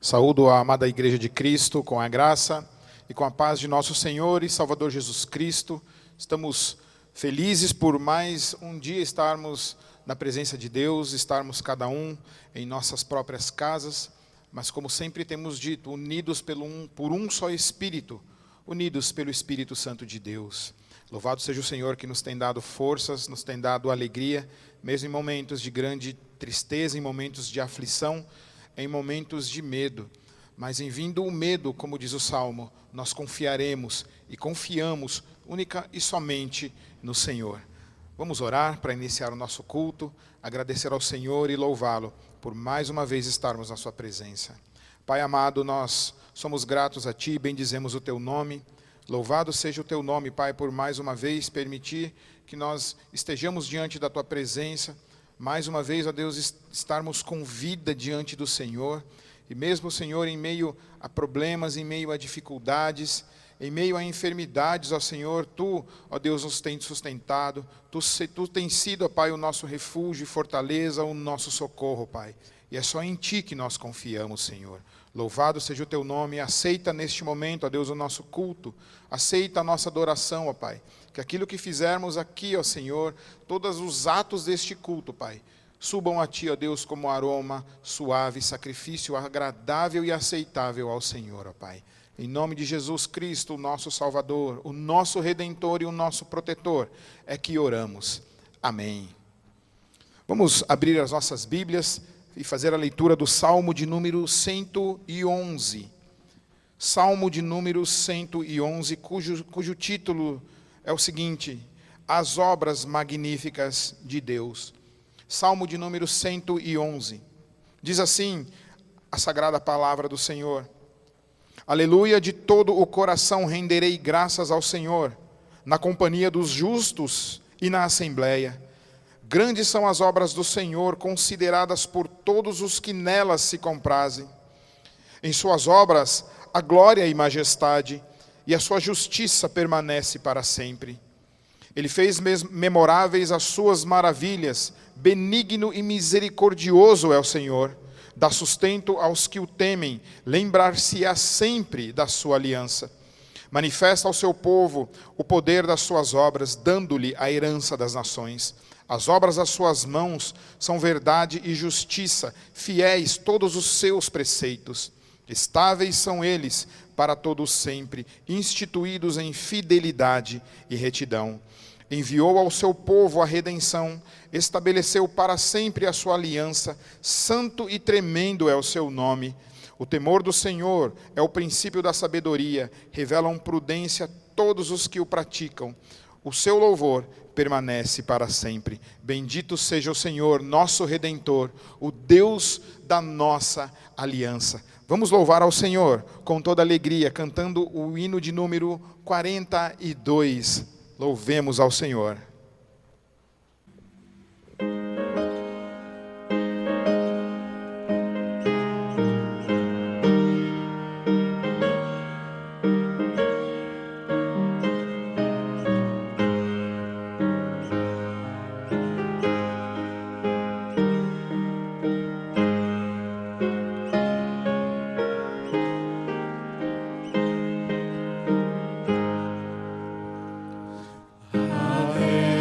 Saúdo a amada Igreja de Cristo com a graça e com a paz de nosso Senhor e Salvador Jesus Cristo. Estamos felizes por mais um dia estarmos na presença de Deus, estarmos cada um em nossas próprias casas, mas como sempre temos dito, unidos por um só Espírito, unidos pelo Espírito Santo de Deus. Louvado seja o Senhor que nos tem dado forças, nos tem dado alegria, mesmo em momentos de grande tristeza, em momentos de aflição, em momentos de medo. Mas em vindo o medo, como diz o Salmo, nós confiaremos e confiamos única e somente no Senhor. Vamos orar para iniciar o nosso culto, agradecer ao Senhor e louvá-lo por mais uma vez estarmos na sua presença. Pai amado, nós somos gratos a Ti, bendizemos o Teu nome. Louvado seja o Teu nome, Pai, por mais uma vez permitir que nós estejamos diante da Tua presença. Mais uma vez, ó Deus, estarmos com vida diante do Senhor. E mesmo, Senhor, em meio a problemas, em meio a dificuldades, em meio a enfermidades, ó Senhor, Tu, ó Deus, nos tens sustentado. Tu tens sido, ó Pai, o nosso refúgio e fortaleza, o nosso socorro, Pai. E é só em Ti que nós confiamos, Senhor. Louvado seja o Teu nome. Aceita neste momento, ó Deus, o nosso culto. Aceita a nossa adoração, ó Pai. Que aquilo que fizermos aqui, ó Senhor, todos os atos deste culto, Pai, subam a Ti, ó Deus, como aroma suave, sacrifício agradável e aceitável ao Senhor, ó Pai. Em nome de Jesus Cristo, o nosso Salvador, o nosso Redentor e o nosso Protetor, é que oramos. Amém. Vamos abrir as nossas Bíblias e fazer a leitura do Salmo de número 111. Salmo de número 111, cujo título é o seguinte: As obras magníficas de Deus. Salmo de número 111. Diz assim a sagrada palavra do Senhor: Aleluia, de todo o coração renderei graças ao Senhor, na companhia dos justos e na assembleia. Grandes são as obras do Senhor, consideradas por todos os que nelas se comprazem. Em suas obras, a glória e majestade, e a sua justiça permanece para sempre. Ele fez memoráveis as suas maravilhas, benigno e misericordioso é o Senhor. Dá sustento aos que o temem, lembrar-se-á sempre da sua aliança. Manifesta ao seu povo o poder das suas obras, dando-lhe a herança das nações. As obras das suas mãos são verdade e justiça, fiéis todos os seus preceitos. Estáveis são eles para todos sempre, instituídos em fidelidade e retidão. Enviou ao seu povo a redenção, estabeleceu para sempre a sua aliança, santo e tremendo é o seu nome. O temor do Senhor é o princípio da sabedoria, revelam prudência todos os que o praticam. O seu louvor permanece para sempre. Bendito seja o Senhor, nosso Redentor, o Deus da nossa aliança. Vamos louvar ao Senhor com toda alegria, cantando o hino de número 42. Louvemos ao Senhor. Aleluia.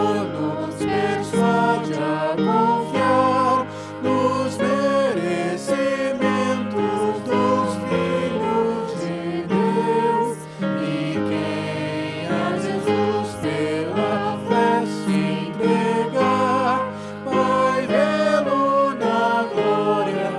Senhor nos persuade a confiar nos merecimentos dos filhos de Deus. E quem a Jesus pela fé se entregar, vai vê-lo na glória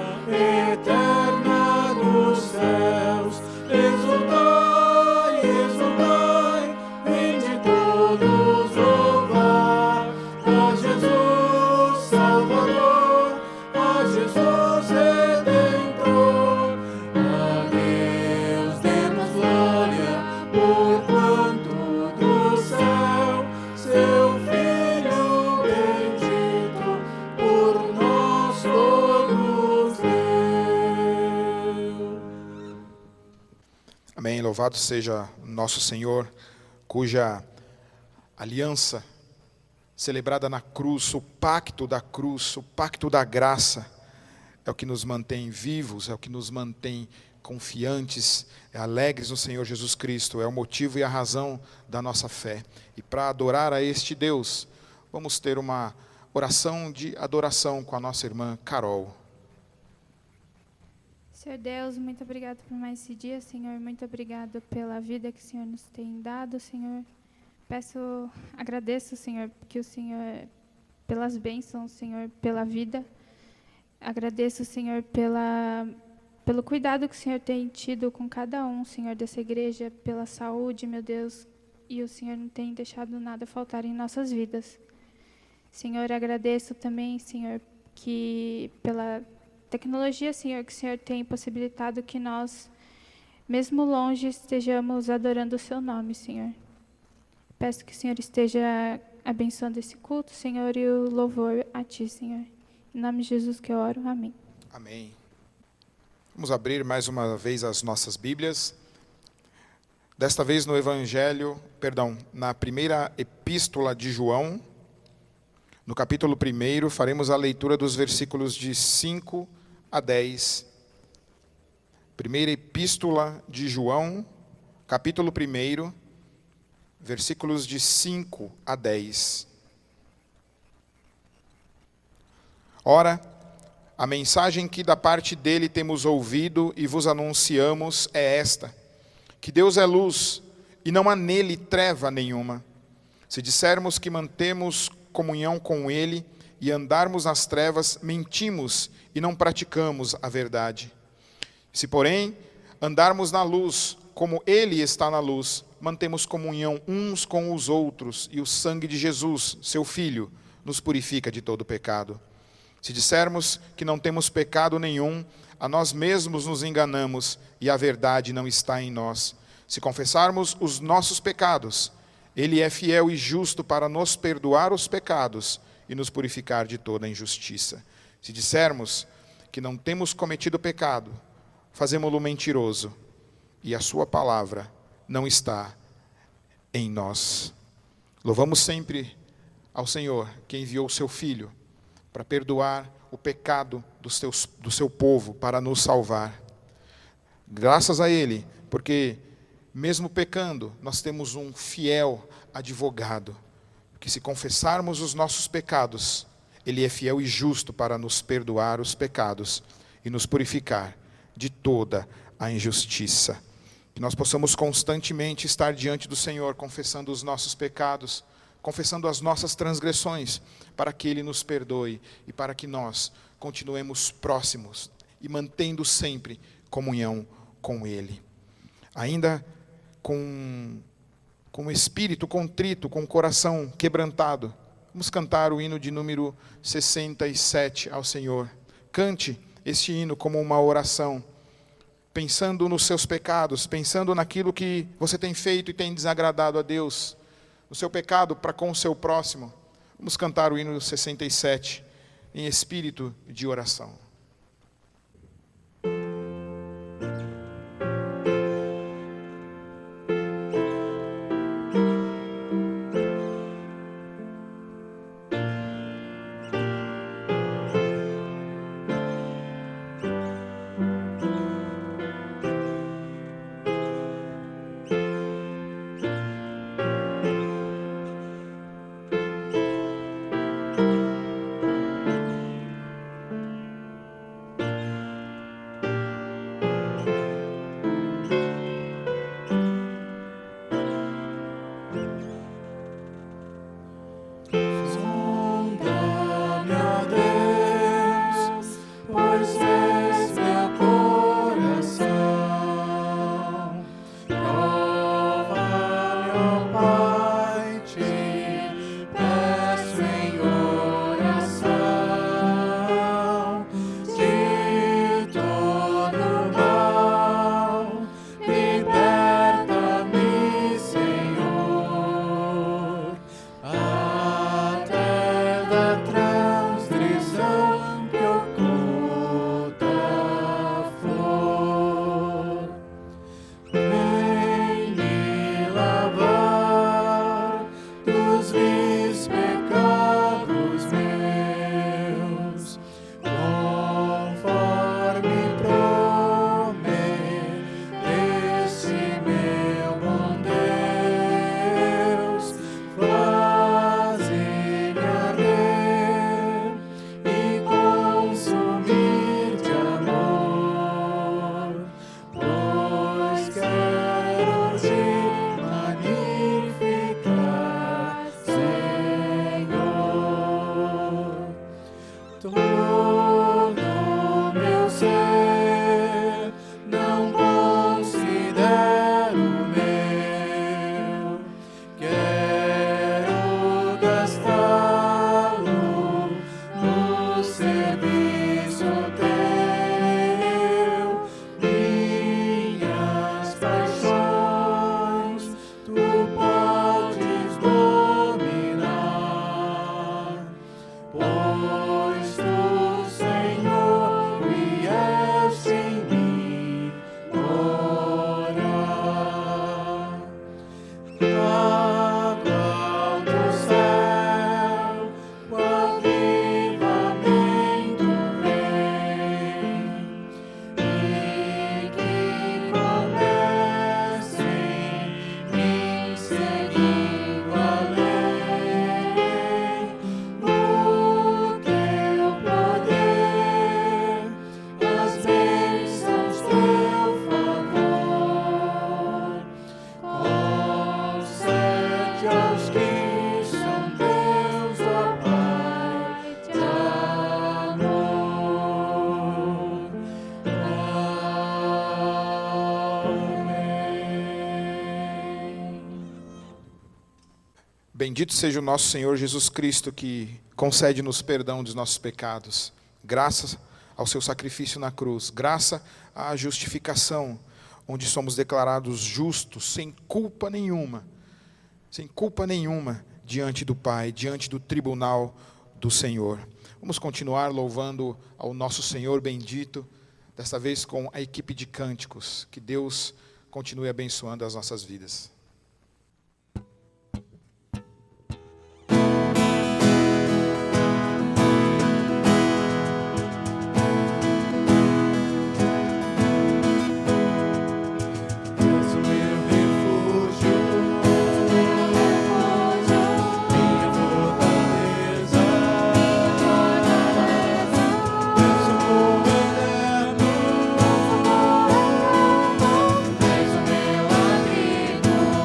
eterna dos céus. Exultai, exultai, vinde todos louvar a Jesus Salvador, a Jesus Redentor. A Deus demos glória, porquanto do céu seu Filho bendito por nós todos deu. Amém. Louvado seja nosso Senhor, cuja aliança celebrada na cruz, o pacto da cruz, o pacto da graça, é o que nos mantém vivos, é o que nos mantém confiantes, alegres no Senhor Jesus Cristo, é o motivo e a razão da nossa fé. E para adorar a este Deus, vamos ter uma oração de adoração com a nossa irmã Carol. Senhor Deus, muito obrigado por mais esse dia, Senhor. Muito obrigado pela vida que o Senhor nos tem dado, Senhor. Agradeço, Senhor, que o Senhor, pelas bênçãos, Senhor, pela vida. Agradeço, Senhor, pelo cuidado que o Senhor tem tido com cada um, Senhor, dessa igreja, pela saúde, meu Deus. E o Senhor não tem deixado nada faltar em nossas vidas. Senhor, agradeço também, Senhor, que pela tecnologia, Senhor, que o Senhor tem possibilitado que nós, mesmo longe, estejamos adorando o seu nome, Senhor. Peço que o Senhor esteja abençoando esse culto, Senhor, e o louvor a Ti, Senhor. Em nome de Jesus que eu oro, amém. Amém. Vamos abrir mais uma vez as nossas Bíblias. Desta vez na primeira epístola de João, no capítulo 1, faremos a leitura dos versículos de 5 a 10. Primeira epístola de João, capítulo 1, versículos de 5 a 10. Ora, a mensagem que da parte dele temos ouvido e vos anunciamos é esta: que Deus é luz e não há nele treva nenhuma. Se dissermos que mantemos comunhão com ele e andarmos nas trevas, mentimos e não praticamos a verdade. Se, porém, andarmos na luz, como ele está na luz, mantemos comunhão uns com os outros, e o sangue de Jesus, seu Filho, nos purifica de todo pecado. Se dissermos que não temos pecado nenhum, a nós mesmos nos enganamos e a verdade não está em nós. Se confessarmos os nossos pecados, ele é fiel e justo para nos perdoar os pecados e nos purificar de toda injustiça. Se dissermos que não temos cometido pecado, fazemo-lo mentiroso e a sua palavra não está em nós. Louvamos sempre ao Senhor, que enviou o seu Filho para perdoar o pecado do seu povo, para nos salvar. Graças a Ele, porque mesmo pecando, nós temos um fiel advogado, que se confessarmos os nossos pecados, Ele é fiel e justo para nos perdoar os pecados e nos purificar de toda a injustiça. Que nós possamos constantemente estar diante do Senhor, confessando os nossos pecados, confessando as nossas transgressões, para que Ele nos perdoe e para que nós continuemos próximos e mantendo sempre comunhão com Ele. Ainda com o espírito contrito, com o coração quebrantado, vamos cantar o hino de número 67 ao Senhor. Cante este hino como uma oração, pensando nos seus pecados, pensando naquilo que você tem feito e tem desagradado a Deus, no seu pecado para com o seu próximo. Vamos cantar o hino 67 em espírito de oração. a transgressão que oculta for. Vem me lavar dos vis pecados meus, conforme prometeste, meu bom Deus. Faze-me arder e consumir de amor, pois quero te magnificar, Senhor. Todo meu ser não considero meu, quero gastá-lo no serviço teu. Minhas paixões tu podes dominar, pois tu, Senhor, vieste em mim morar. Água do céu, o avivamento vem, e que comece em mim seguindo além, no teu poder, as bênçãos teu favor. Concede aos que são teus, ó Pai de amor. Amém. Bendito seja o nosso Senhor Jesus Cristo, que concede-nos perdão dos nossos pecados, graças ao seu sacrifício na cruz, graça à justificação, onde somos declarados justos, sem culpa nenhuma diante do Pai, diante do tribunal do Senhor. Vamos continuar louvando ao nosso Senhor bendito, desta vez com a equipe de cânticos. Que Deus continue abençoando as nossas vidas. És o meu refúgio, minha fortaleza, és o meu eterno, és o meu amigo.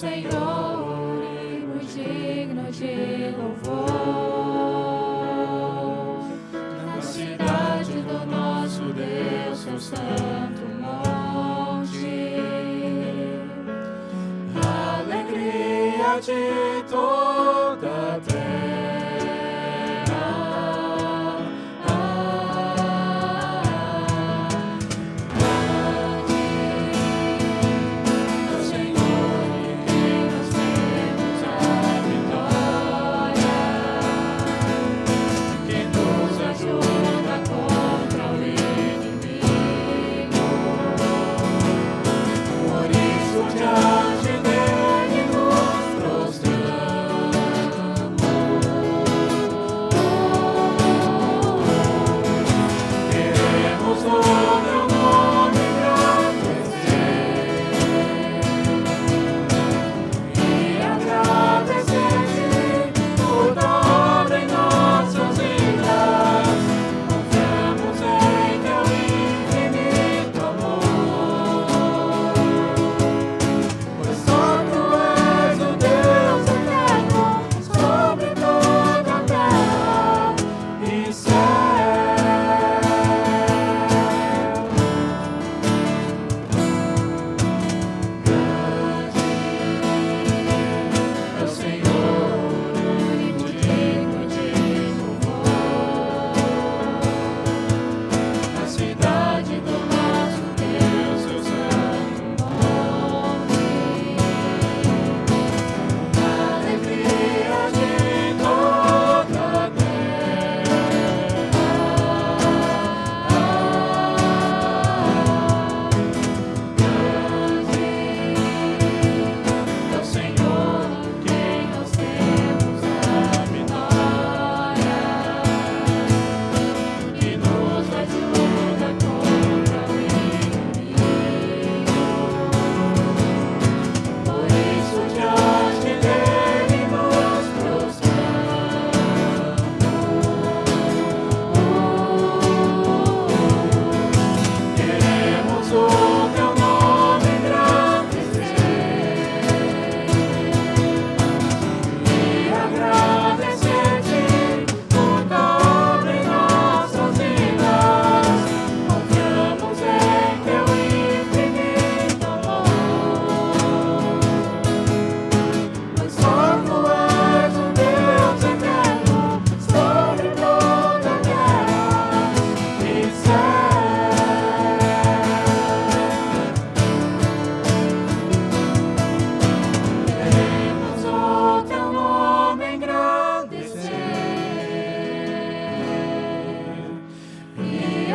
Senhor e muito digno de louvor. Na cidade do nosso Deus, seu santo monte, alegria de toda a terra.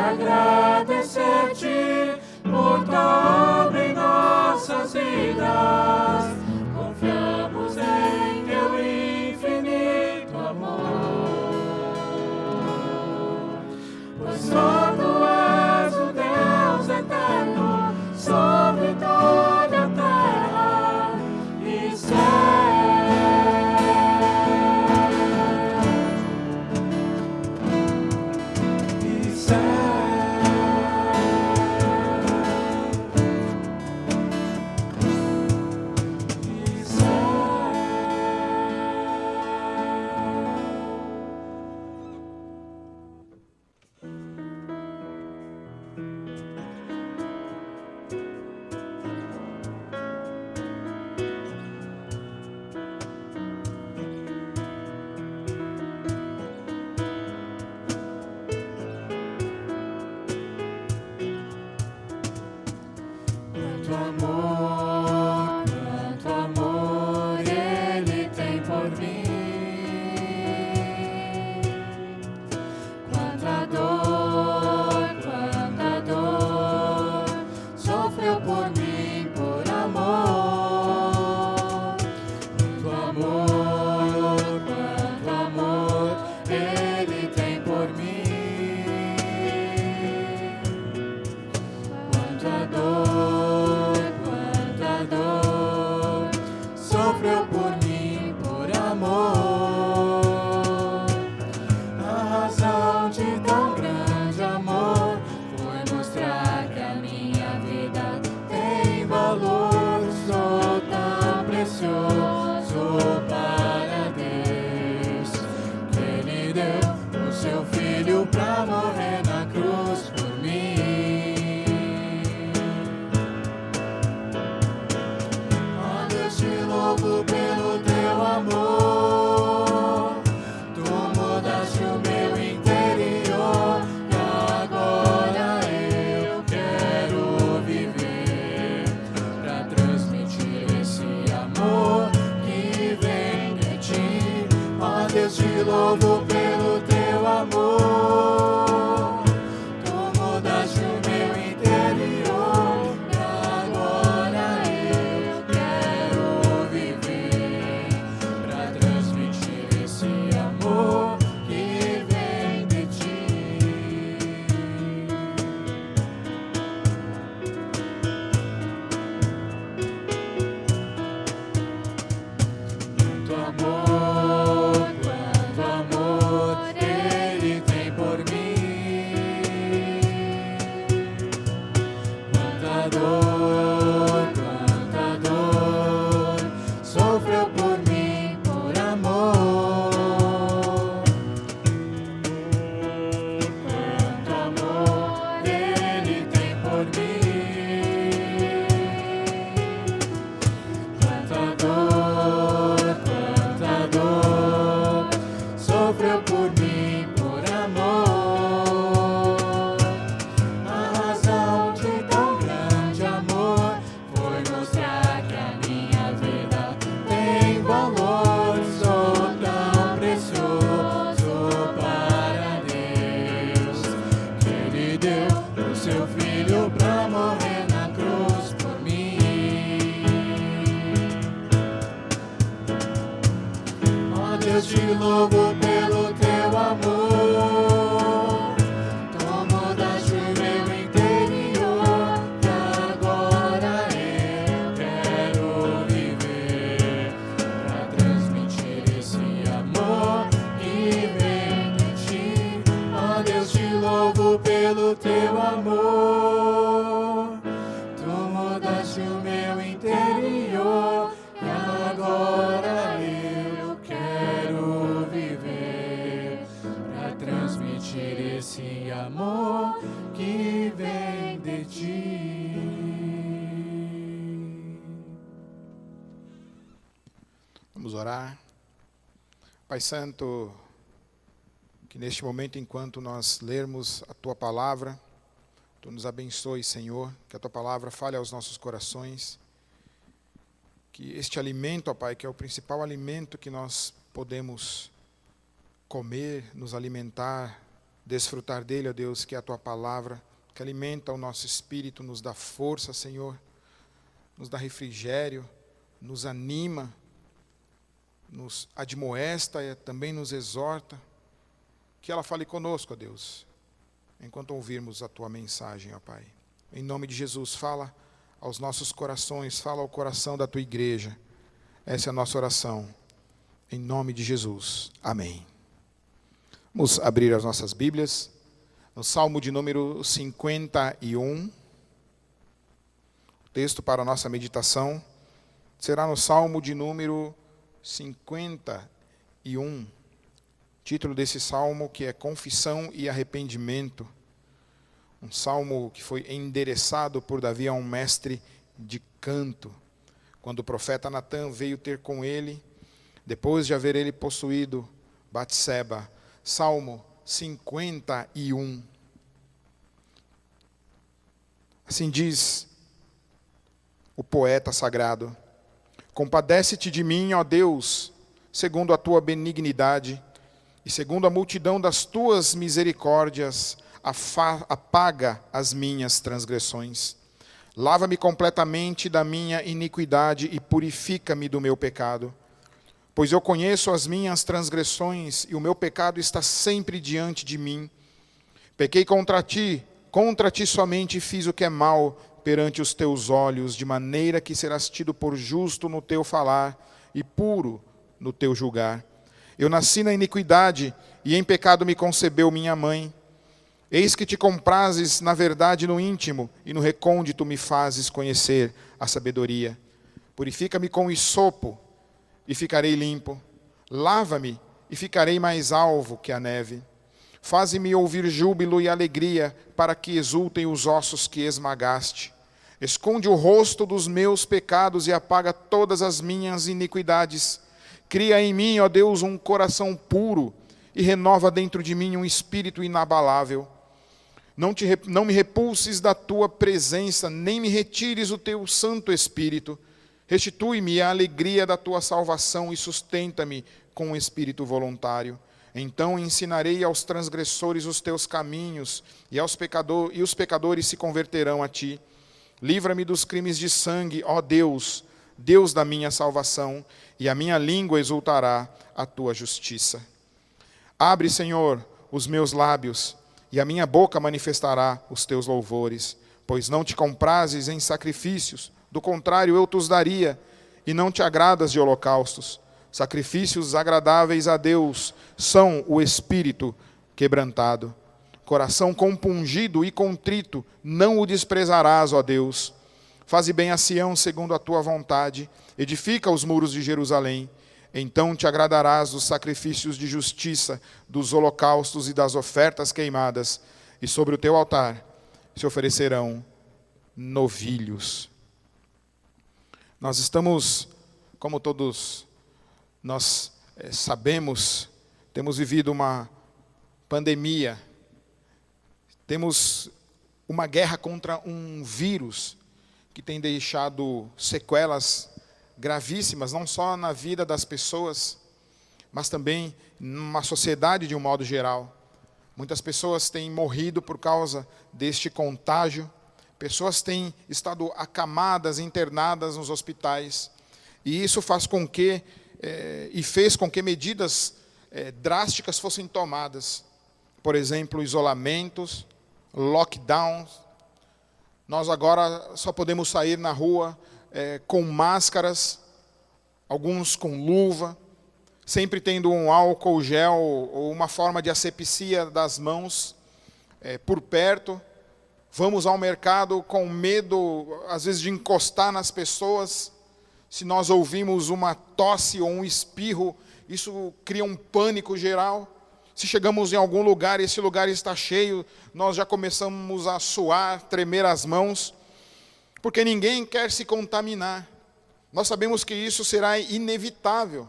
Agradecer-te por tua obra em nossas vidas. Confiamos em teu infinito amor, pois só tu és o Deus eterno sobre toda a terra e céu. E céu. Deus, te louvo pelo teu amor. Tu mudaste o meu interior e agora eu quero viver pra transmitir esse amor que vem de ti. Quanto amor Ele tem por mim. Quanta dor sofreu por mim por amor. Quanto amor Ele tem por mim. Quanta dor sofreu por mim por amor. A razão de tão grande amor foi mostrar que a minha vida tem valor. Sou tão precioso para Deus, que Ele deu o seu filho pra morrer na cruz por mim. Ó Deus, te louvo pelo teu amor. Tu mudaste o meu interior e agora eu quero viver pra transmitir esse amor que vem de ti. Ó Deus, te louvo pelo teu amor. Tu mudaste o meu interior e agora eu quero viver pra transmitir esse amor que vem de ti. Vamos orar. Pai Santo, que neste momento, enquanto nós lermos a Tua Palavra, Tu nos abençoe, Senhor, que a Tua Palavra fale aos nossos corações, que este alimento, ó Pai, que é o principal alimento que nós podemos comer, nos alimentar, desfrutar dele, ó Deus, que é a Tua Palavra, que alimenta o nosso espírito, nos dá força, Senhor, nos dá refrigério, nos anima, nos admoesta e também nos exorta, que ela fale conosco, ó Deus, enquanto ouvirmos a Tua mensagem, ó Pai. Em nome de Jesus, fala aos nossos corações, fala ao coração da Tua igreja. Essa é a nossa oração. Em nome de Jesus. Amém. Vamos abrir as nossas Bíblias no Salmo de número 51. O texto para a nossa meditação será no Salmo de número 51. O título desse salmo que é Confissão e Arrependimento. Um salmo que foi endereçado por Davi a um mestre de canto. Quando o profeta Natã veio ter com ele, depois de haver ele possuído Batseba. Salmo 51. Assim diz o poeta sagrado: compadece-te de mim, ó Deus, segundo a tua benignidade, e segundo a multidão das tuas misericórdias, apaga as minhas transgressões. Lava-me completamente da minha iniquidade e purifica-me do meu pecado. Pois eu conheço as minhas transgressões e o meu pecado está sempre diante de mim. Pequei contra ti somente fiz o que é mal perante os teus olhos, de maneira que serás tido por justo no teu falar e puro no teu julgar. Eu nasci na iniquidade e em pecado me concebeu minha mãe. Eis que te comprazes na verdade no íntimo e no recôndito me fazes conhecer a sabedoria. Purifica-me com hisopo e ficarei limpo. Lava-me e ficarei mais alvo que a neve. Faze-me ouvir júbilo e alegria, para que exultem os ossos que esmagaste. Esconde o rosto dos meus pecados e apaga todas as minhas iniquidades. Cria em mim, ó Deus, um coração puro e renova dentro de mim um espírito inabalável. Não me repulses da tua presença, nem me retires o teu Santo Espírito. Restitui-me a alegria da tua salvação e sustenta-me com um espírito voluntário. Então ensinarei aos transgressores os teus caminhos, e os pecadores se converterão a ti. Livra-me dos crimes de sangue, ó Deus, Deus da minha salvação, e a minha língua exultará a tua justiça. Abre, Senhor, os meus lábios, e a minha boca manifestará os teus louvores, pois não te comprases em sacrifícios, do contrário eu te daria, e não te agradas de holocaustos. Sacrifícios agradáveis a Deus são o espírito quebrantado. Coração compungido e contrito, não o desprezarás, ó Deus. Faze bem a Sião segundo a tua vontade, edifica os muros de Jerusalém. Então te agradarás dos sacrifícios de justiça, dos holocaustos e das ofertas queimadas, e sobre o teu altar se oferecerão novilhos. Nós estamos, como todos nós sabemos, temos vivido uma pandemia, temos uma guerra contra um vírus que tem deixado sequelas gravíssimas, não só na vida das pessoas, mas também numa sociedade de um modo geral. Muitas pessoas têm morrido por causa deste contágio, pessoas têm estado acamadas, internadas nos hospitais, e isso faz com que fez com que medidas drásticas fossem tomadas. Por exemplo, isolamentos, lockdowns. Nós agora só podemos sair na rua com máscaras, alguns com luva, sempre tendo um álcool gel ou uma forma de asepsia das mãos por perto. Vamos ao mercado com medo, às vezes, de encostar nas pessoas. Se nós ouvimos uma tosse ou um espirro, isso cria um pânico geral. Se chegamos em algum lugar e esse lugar está cheio, nós já começamos a suar, tremer as mãos, porque ninguém quer se contaminar. Nós sabemos que isso será inevitável.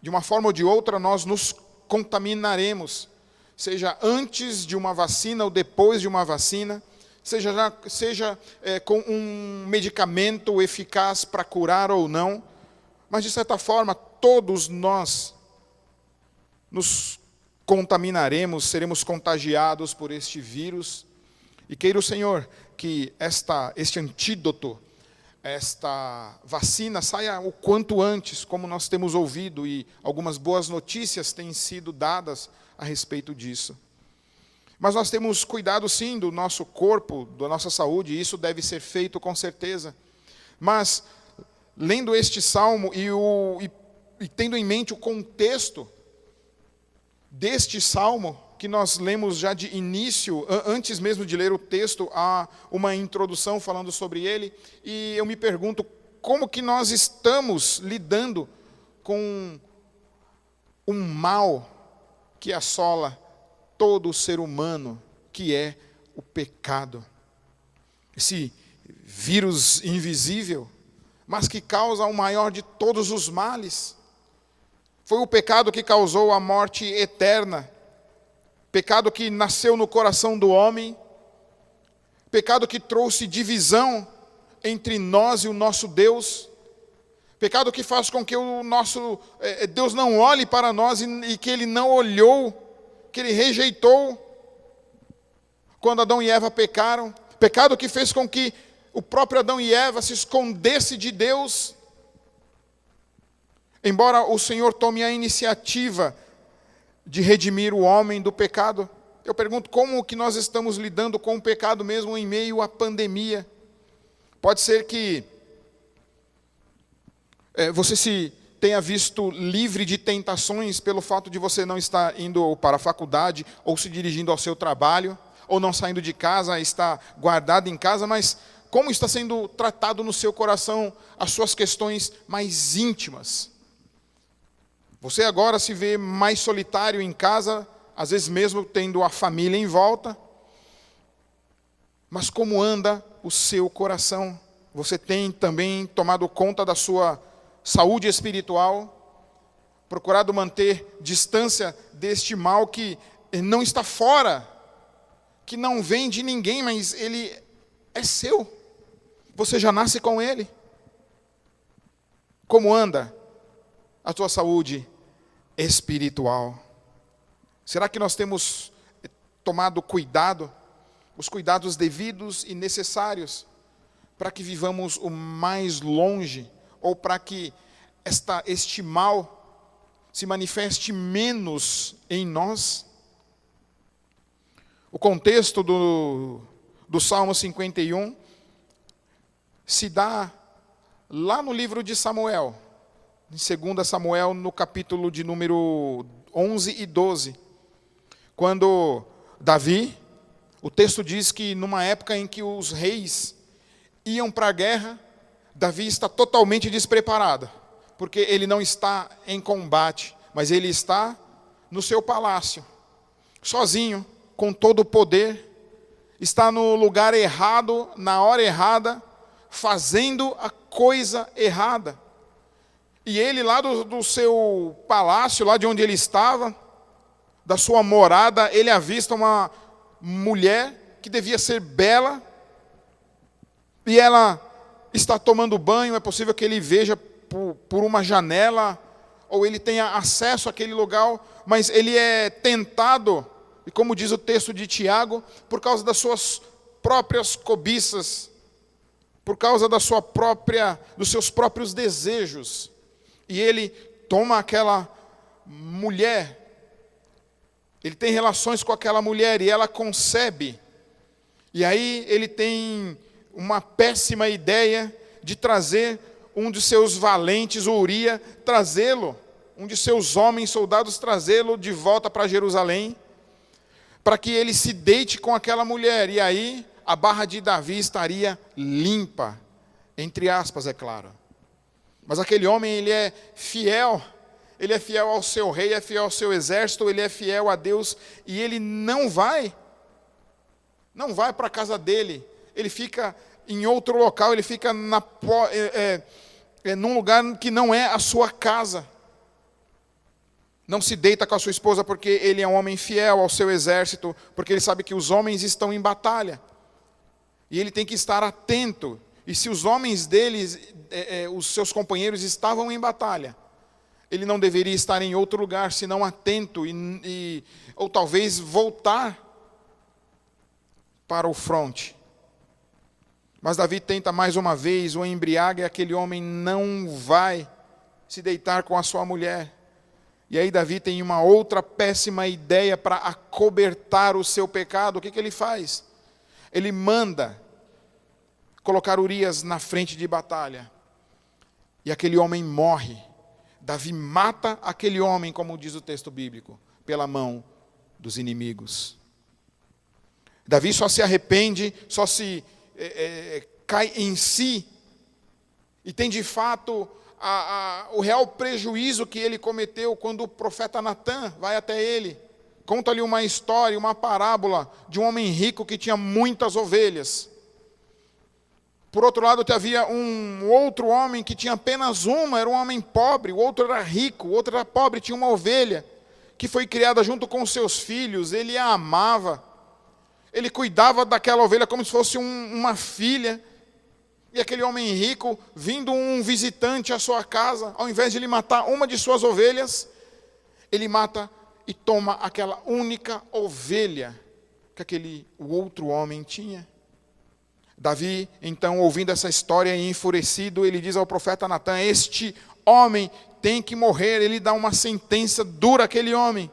De uma forma ou de outra, nós nos contaminaremos, seja antes de uma vacina ou depois de uma vacina, seja com um medicamento eficaz para curar ou não, mas de certa forma todos nós nos contaminaremos, seremos contagiados por este vírus, e queira o Senhor que este antídoto, esta vacina saia o quanto antes, como nós temos ouvido, e algumas boas notícias têm sido dadas a respeito disso. Mas nós temos cuidado sim do nosso corpo, da nossa saúde, e isso deve ser feito com certeza. Mas, lendo este salmo e tendo em mente o contexto deste salmo, que nós lemos já de início, antes mesmo de ler o texto, há uma introdução falando sobre ele, e eu me pergunto como que nós estamos lidando com um mal que assola todo o ser humano, que é o pecado. Esse vírus invisível, mas que causa o maior de todos os males. Foi o pecado que causou a morte eterna, pecado que nasceu no coração do homem, pecado que trouxe divisão entre nós e o nosso Deus, pecado que faz com que o nosso Deus não olhe para nós e que Ele não olhou, que Ele rejeitou quando Adão e Eva pecaram, pecado que fez com que o próprio Adão e Eva se escondesse de Deus. Embora o Senhor tome a iniciativa de redimir o homem do pecado, eu pergunto como que nós estamos lidando com o pecado mesmo em meio à pandemia. Pode ser que você se tenha visto livre de tentações pelo fato de você não estar indo para a faculdade, ou se dirigindo ao seu trabalho, ou não saindo de casa, está guardado em casa, mas como está sendo tratado no seu coração as suas questões mais íntimas? Você agora se vê mais solitário em casa, às vezes mesmo tendo a família em volta, mas como anda o seu coração? Você tem também tomado conta da sua saúde espiritual, procurado manter distância deste mal que não está fora, que não vem de ninguém, mas ele é seu. Você já nasce com ele. Como anda a tua saúde espiritual. Será que nós temos tomado cuidado, os cuidados devidos e necessários, para que vivamos o mais longe, ou para que este mal se manifeste menos em nós? O contexto do Salmo 51 se dá lá no livro de Samuel, em 2 Samuel, no capítulo de número 11 e 12, quando Davi, o texto diz que numa época em que os reis iam para a guerra, Davi está totalmente despreparado, porque ele não está em combate, mas ele está no seu palácio, sozinho, com todo o poder, está no lugar errado, na hora errada, fazendo a coisa errada. E ele lá do seu palácio, lá de onde ele estava, da sua morada, ele avista uma mulher que devia ser bela, e ela está tomando banho. É possível que ele veja por uma janela, ou ele tenha acesso àquele lugar, mas ele é tentado, e como diz o texto de Tiago, por causa das suas próprias cobiças, por causa dos seus próprios desejos. E ele toma aquela mulher, ele tem relações com aquela mulher e ela concebe. E aí ele tem uma péssima ideia de trazer um de seus valentes, Uria, trazê-lo, um de seus homens soldados, trazê-lo de volta para Jerusalém, para que ele se deite com aquela mulher. E aí a barra de Davi estaria limpa, entre aspas, é claro. Mas aquele homem, ele é fiel ao seu rei, é fiel ao seu exército, ele é fiel a Deus, e ele não vai para a casa dele, ele fica em outro local, ele fica num lugar que não é a sua casa. Não se deita com a sua esposa porque ele é um homem fiel ao seu exército, porque ele sabe que os homens estão em batalha. E ele tem que estar atento. E se os homens deles, os seus companheiros estavam em batalha, ele não deveria estar em outro lugar, senão atento, ou talvez voltar para o fronte. Mas Davi tenta mais uma vez, o embriague, e aquele homem não vai se deitar com a sua mulher. E aí Davi tem uma outra péssima ideia para acobertar o seu pecado. O que ele faz? Ele manda colocar Urias na frente de batalha. E aquele homem morre. Davi mata aquele homem, como diz o texto bíblico, pela mão dos inimigos. Davi só se arrepende, só se cai em si, e tem de fato o real prejuízo que ele cometeu quando o profeta Natã vai até ele. Conta-lhe uma história, uma parábola de um homem rico que tinha muitas ovelhas. Por outro lado, havia um outro homem que tinha apenas uma, era um homem pobre. O outro era rico, o outro era pobre, tinha uma ovelha que foi criada junto com os seus filhos. Ele a amava, ele cuidava daquela ovelha como se fosse uma filha. E aquele homem rico, vindo um visitante à sua casa, ao invés de ele matar uma de suas ovelhas, ele mata e toma aquela única ovelha que o outro homem tinha. Davi, então, ouvindo essa história e enfurecido, ele diz ao profeta Natã: este homem tem que morrer. Ele dá uma sentença dura àquele homem.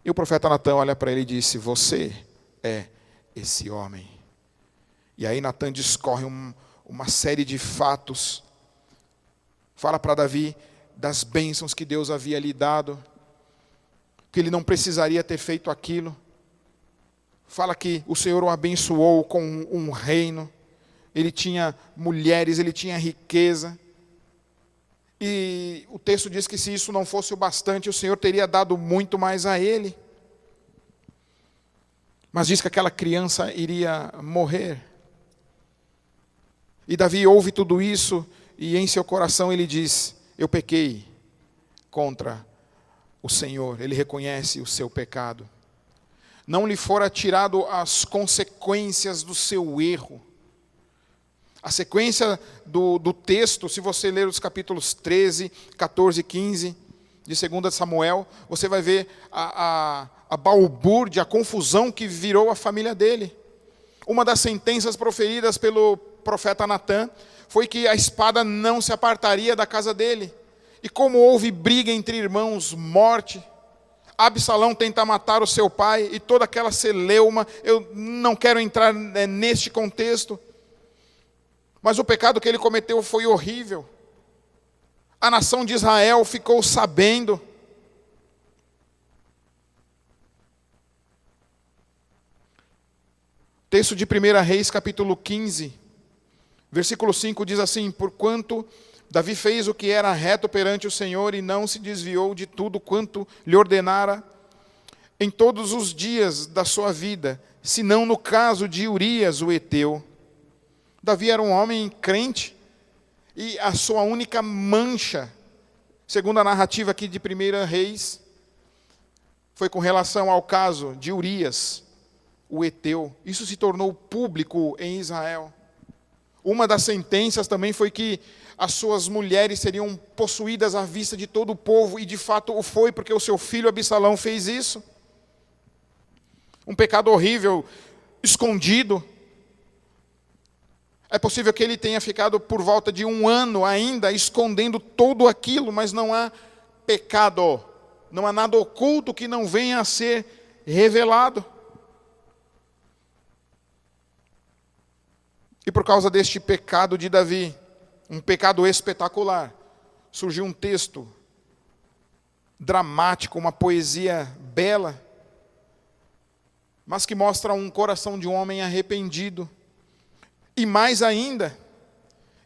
E o profeta Natã olha para ele e disse: você é esse homem. E aí Natã discorre uma série de fatos. Fala para Davi das bênçãos que Deus havia lhe dado, que ele não precisaria ter feito aquilo. Fala que o Senhor o abençoou com um reino. Ele tinha mulheres, ele tinha riqueza. E o texto diz que se isso não fosse o bastante, o Senhor teria dado muito mais a ele. Mas diz que aquela criança iria morrer. E Davi ouve tudo isso e em seu coração ele diz: eu pequei contra o Senhor. Ele reconhece o seu pecado. Não lhe fora tirado as consequências do seu erro. A sequência do texto, se você ler os capítulos 13, 14 e 15, de 2 Samuel, você vai ver a balbúrdia, a confusão que virou a família dele. Uma das sentenças proferidas pelo profeta Natã foi que a espada não se apartaria da casa dele. E como houve briga entre irmãos, morte, Absalão tenta matar o seu pai e toda aquela celeuma, eu não quero entrar neste contexto, mas o pecado que ele cometeu foi horrível. A nação de Israel ficou sabendo. Texto de 1 Reis, capítulo 15, versículo 5 diz assim: porquanto Davi fez o que era reto perante o Senhor e não se desviou de tudo quanto lhe ordenara em todos os dias da sua vida, senão no caso de Urias, o heteu. Davi era um homem crente e a sua única mancha, segundo a narrativa aqui de 1 Reis, foi com relação ao caso de Urias, o heteu. Isso se tornou público em Israel. Uma das sentenças também foi que as suas mulheres seriam possuídas à vista de todo o povo, e de fato o foi, porque o seu filho Absalão fez isso. Um pecado horrível, escondido. É possível que ele tenha ficado por volta de 1 ano ainda escondendo tudo aquilo, mas não há pecado, não há nada oculto que não venha a ser revelado. E por causa deste pecado de Davi, um pecado espetacular, surgiu um texto dramático, uma poesia bela, mas que mostra um coração de um homem arrependido. E mais ainda,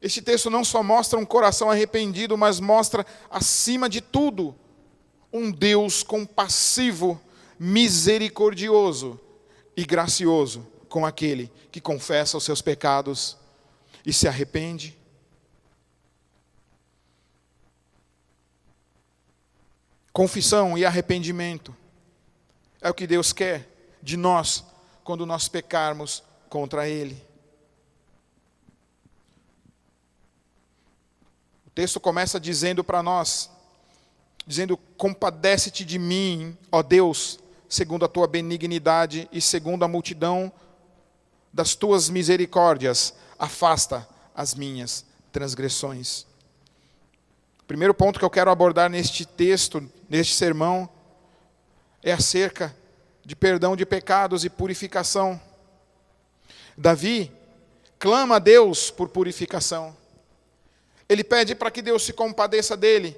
este texto não só mostra um coração arrependido, mas mostra, acima de tudo, um Deus compassivo, misericordioso e gracioso com aquele que confessa os seus pecados e se arrepende. Confissão e arrependimento é o que Deus quer de nós quando nós pecarmos contra Ele. O texto começa dizendo para nós, dizendo: compadece-te de mim, ó Deus, segundo a tua benignidade e segundo a multidão das tuas misericórdias, afasta as minhas transgressões. O primeiro ponto que eu quero abordar neste texto, neste sermão, é acerca de perdão de pecados e purificação. Davi clama a Deus por purificação. Ele pede para que Deus se compadeça dele,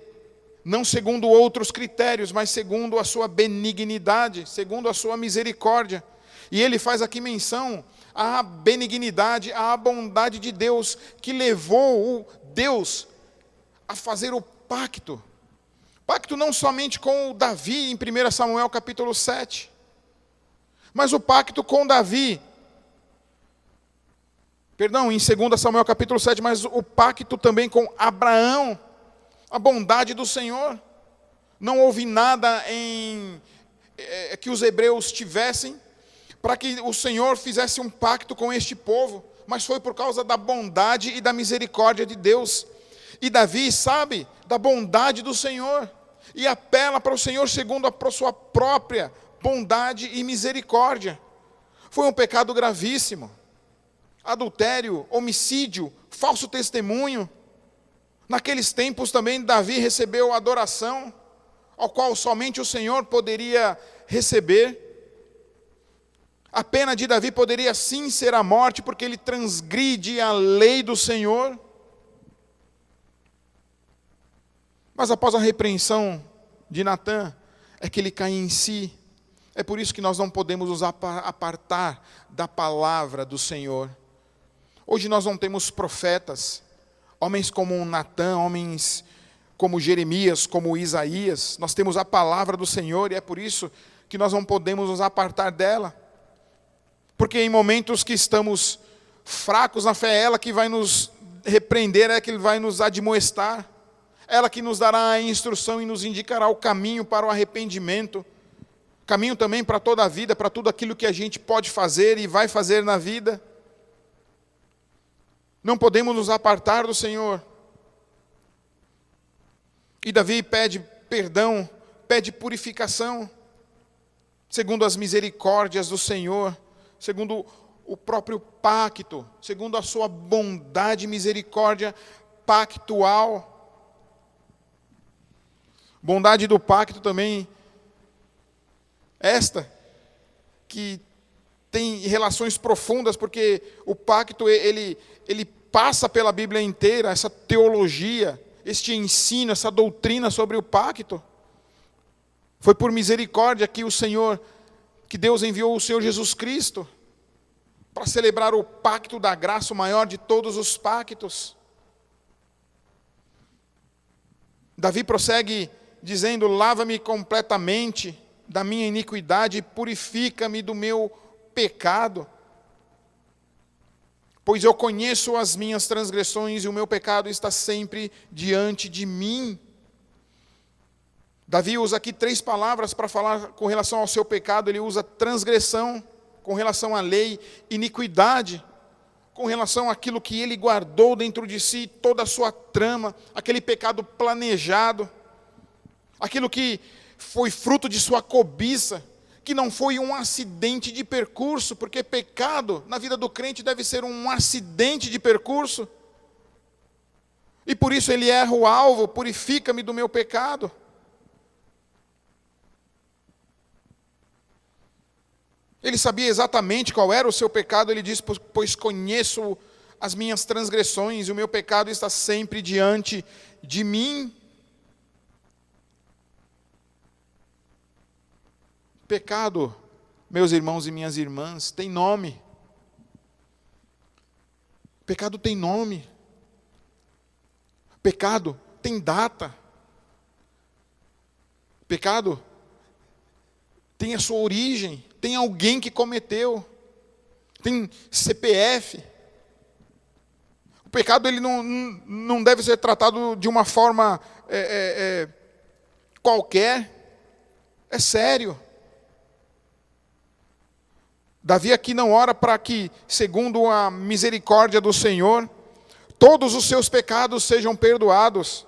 não segundo outros critérios, mas segundo a sua benignidade, segundo a sua misericórdia. E ele faz aqui menção à benignidade, à bondade de Deus, que levou o Deus a fazer o pacto. Pacto não somente com o Davi, em 1 Samuel capítulo 7, mas o pacto com Davi, em 2 Samuel capítulo 7, mas o pacto também com Abraão, a bondade do Senhor. Não houve nada que os hebreus tivessem para que o Senhor fizesse um pacto com este povo, mas foi por causa da bondade e da misericórdia de Deus. E Davi sabe da bondade do Senhor e apela para o Senhor segundo a sua própria bondade e misericórdia. Foi um pecado gravíssimo. Adultério, homicídio, falso testemunho. Naqueles tempos também Davi recebeu adoração, ao qual somente o Senhor poderia receber. A pena de Davi poderia sim ser a morte, porque ele transgride a lei do Senhor. Mas após a repreensão de Natã, é que ele cai em si. É por isso que nós não podemos nos apartar da palavra do Senhor. Hoje nós não temos profetas, homens como Natã, homens como Jeremias, como Isaías. Nós temos a palavra do Senhor e é por isso que nós não podemos nos apartar dela. Porque em momentos que estamos fracos na fé, é ela que vai nos repreender, é ela que vai nos admoestar. Ela que nos dará a instrução e nos indicará o caminho para o arrependimento. Caminho também para toda a vida, para tudo aquilo que a gente pode fazer e vai fazer na vida. Não podemos nos apartar do Senhor. E Davi pede perdão, pede purificação, segundo as misericórdias do Senhor, segundo o próprio pacto, segundo a sua bondade e misericórdia pactual. Bondade do pacto também, esta, que tem relações profundas, porque o pacto, ele passa pela Bíblia inteira, essa teologia, este ensino, essa doutrina sobre o pacto. Foi por misericórdia que que Deus enviou o Senhor Jesus Cristo, para celebrar o pacto da graça, o maior de todos os pactos. Davi prossegue dizendo: lava-me completamente da minha iniquidade e purifica-me do meu pecado, pois eu conheço as minhas transgressões e o meu pecado está sempre diante de mim. Davi usa aqui 3 palavras para falar com relação ao seu pecado. Ele usa transgressão com relação à lei, iniquidade com relação àquilo que ele guardou dentro de si, toda a sua trama, aquele pecado planejado, aquilo que foi fruto de sua cobiça, que não foi um acidente de percurso, porque pecado na vida do crente deve ser um acidente de percurso, e por isso ele erra o alvo: purifica-me do meu pecado. Ele sabia exatamente qual era o seu pecado. Ele diz: pois conheço as minhas transgressões e o meu pecado está sempre diante de mim. Pecado, meus irmãos e minhas irmãs, tem nome. Pecado tem nome. Pecado tem data. Pecado tem a sua origem, tem alguém que cometeu, tem CPF. O pecado, ele não deve ser tratado de uma forma qualquer, é sério. Davi aqui não ora para que, segundo a misericórdia do Senhor, todos os seus pecados sejam perdoados,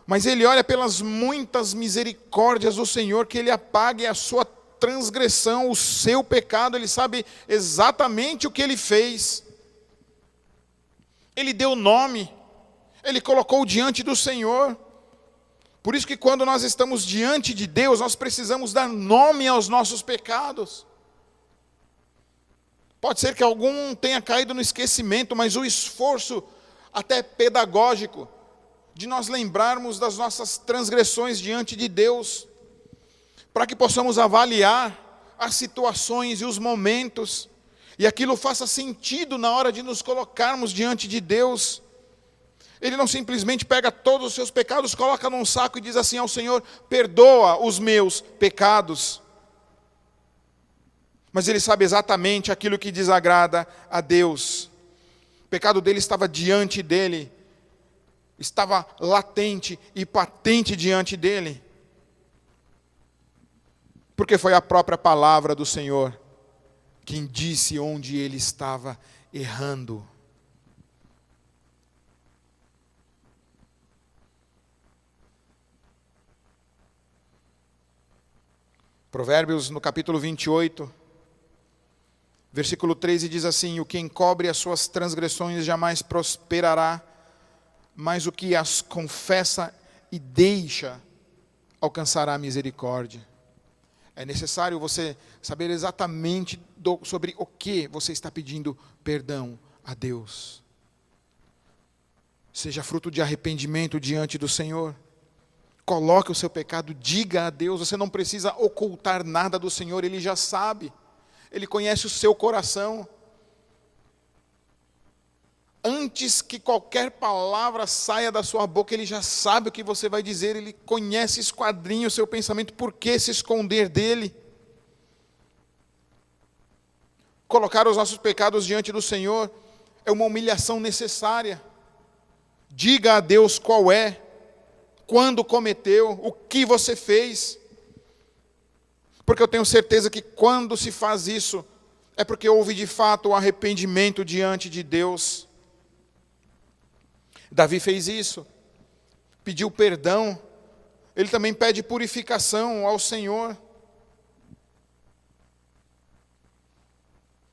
mas ele olha pelas muitas misericórdias do Senhor, que ele apague a sua transgressão, o seu pecado. Ele sabe exatamente o que ele fez. Ele deu nome, ele colocou diante do Senhor. Por isso que quando nós estamos diante de Deus, nós precisamos dar nome aos nossos pecados. Pode ser que algum tenha caído no esquecimento, mas o esforço até pedagógico de nós lembrarmos das nossas transgressões diante de Deus, para que possamos avaliar as situações e os momentos, e aquilo faça sentido na hora de nos colocarmos diante de Deus. Ele não simplesmente pega todos os seus pecados, coloca num saco e diz assim ao Senhor: perdoa os meus pecados. Mas ele sabe exatamente aquilo que desagrada a Deus. O pecado dele estava diante dele, estava latente e patente diante dele, porque foi a própria palavra do Senhor quem disse onde ele estava errando. Provérbios, no capítulo 28, versículo 13, diz assim: o que encobre as suas transgressões jamais prosperará, mas o que as confessa e deixa alcançará a misericórdia. É necessário você saber exatamente sobre o que você está pedindo perdão a Deus. Seja fruto de arrependimento diante do Senhor. Coloque o seu pecado, diga a Deus. Você não precisa ocultar nada do Senhor, Ele já sabe. Ele conhece o seu coração. Antes que qualquer palavra saia da sua boca, Ele já sabe o que você vai dizer. Ele conhece, esquadrinha o seu pensamento. Por que se esconder dEle? Colocar os nossos pecados diante do Senhor é uma humilhação necessária. Diga a Deus qual é, quando cometeu, o que você fez. Porque eu tenho certeza que quando se faz isso, é porque houve de fato o arrependimento diante de Deus. Davi fez isso, pediu perdão, ele também pede purificação ao Senhor.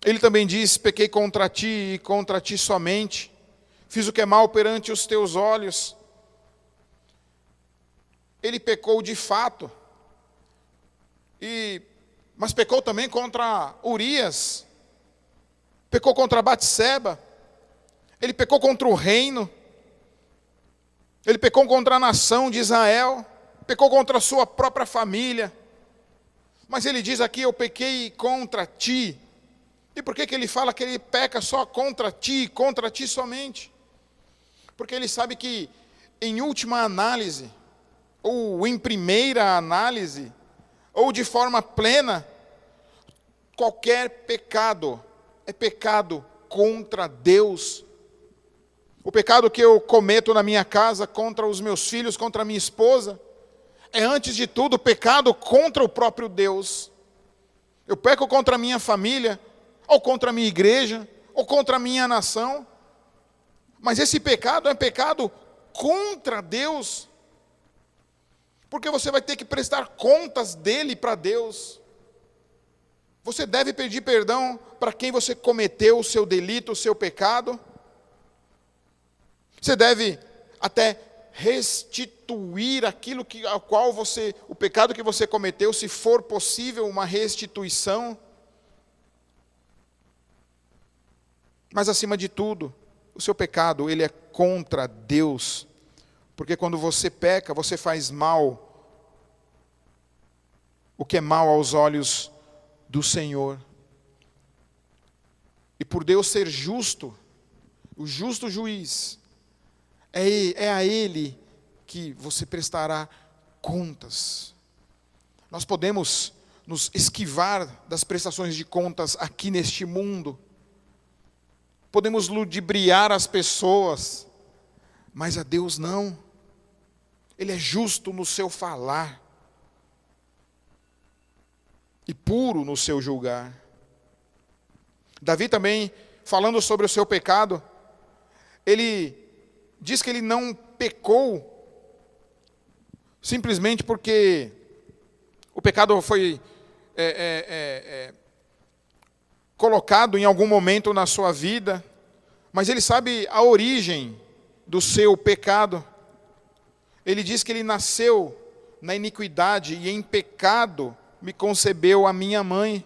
Ele também diz: pequei contra ti e contra ti somente, fiz o que é mal perante os teus olhos. Ele pecou de fato, mas pecou também contra Urias, pecou contra Batseba, ele pecou contra o reino, ele pecou contra a nação de Israel, pecou contra a sua própria família. Mas ele diz aqui: eu pequei contra ti. E por que ele fala que ele peca só contra ti somente? Porque ele sabe que, em última análise, ou em primeira análise, ou de forma plena, qualquer pecado é pecado contra Deus. O pecado que eu cometo na minha casa, contra os meus filhos, contra a minha esposa, é antes de tudo pecado contra o próprio Deus. Eu peco contra a minha família, ou contra a minha igreja, ou contra a minha nação. Mas esse pecado é pecado contra Deus, porque você vai ter que prestar contas dele para Deus. Você deve pedir perdão para quem você cometeu o seu delito, o seu pecado. Você deve até restituir aquilo ao qual o pecado que você cometeu, se for possível, uma restituição. Mas acima de tudo, o seu pecado, ele é contra Deus. Porque quando você peca, você faz mal, o que é mal aos olhos do Senhor. E por Deus ser justo, o justo juiz, é a Ele que você prestará contas. Nós podemos nos esquivar das prestações de contas aqui neste mundo, podemos ludibriar as pessoas, mas a Deus não. Ele é justo no seu falar e puro no seu julgar. Davi também, falando sobre o seu pecado, ele diz que ele não pecou simplesmente porque o pecado foi colocado em algum momento na sua vida, mas ele sabe a origem do seu pecado. Ele diz que ele nasceu na iniquidade e em pecado me concebeu a minha mãe.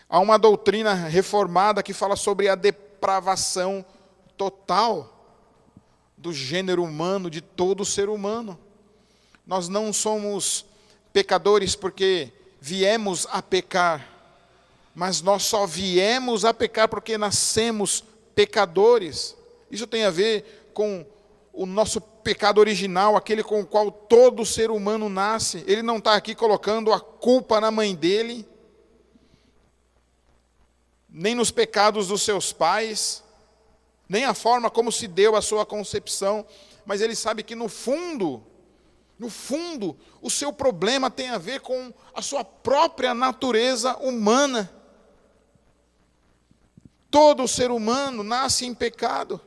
Há uma doutrina reformada que fala sobre a depravação total do gênero humano, de todo ser humano. Nós não somos pecadores porque viemos a pecar, mas nós só viemos a pecar porque nascemos pecadores. Isso tem a ver com o nosso pecado original, aquele com o qual todo ser humano nasce. Ele não está aqui colocando a culpa na mãe dele, nem nos pecados dos seus pais, nem a forma como se deu a sua concepção, mas ele sabe que no fundo, o seu problema tem a ver com a sua própria natureza humana. Todo ser humano nasce em pecado.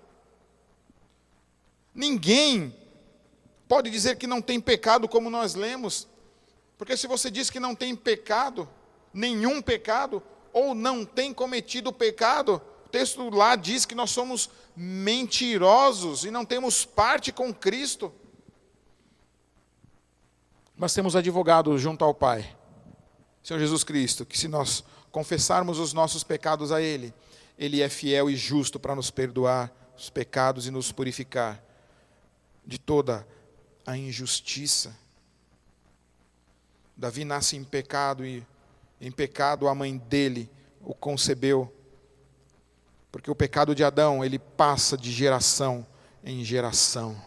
Ninguém pode dizer que não tem pecado, como nós lemos, porque se você diz que não tem pecado, nenhum pecado, ou não tem cometido pecado, o texto lá diz que nós somos mentirosos e não temos parte com Cristo. Nós temos advogado junto ao Pai, Senhor Jesus Cristo, que se nós confessarmos os nossos pecados a Ele, Ele é fiel e justo para nos perdoar os pecados e nos purificar de toda a injustiça. Davi nasce em pecado e em pecado a mãe dele o concebeu, porque o pecado de Adão, ele passa de geração em geração.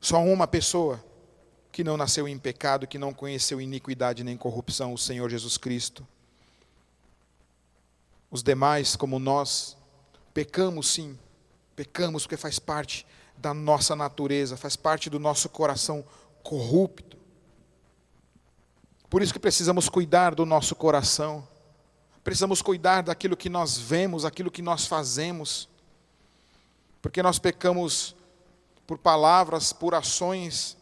Só uma pessoa que não nasceu em pecado, que não conheceu iniquidade nem corrupção, o Senhor Jesus Cristo. Os demais, como nós, pecamos sim, pecamos porque faz parte da nossa natureza, faz parte do nosso coração corrupto. Por isso que precisamos cuidar do nosso coração, precisamos cuidar daquilo que nós vemos, aquilo que nós fazemos, porque nós pecamos por palavras, por ações,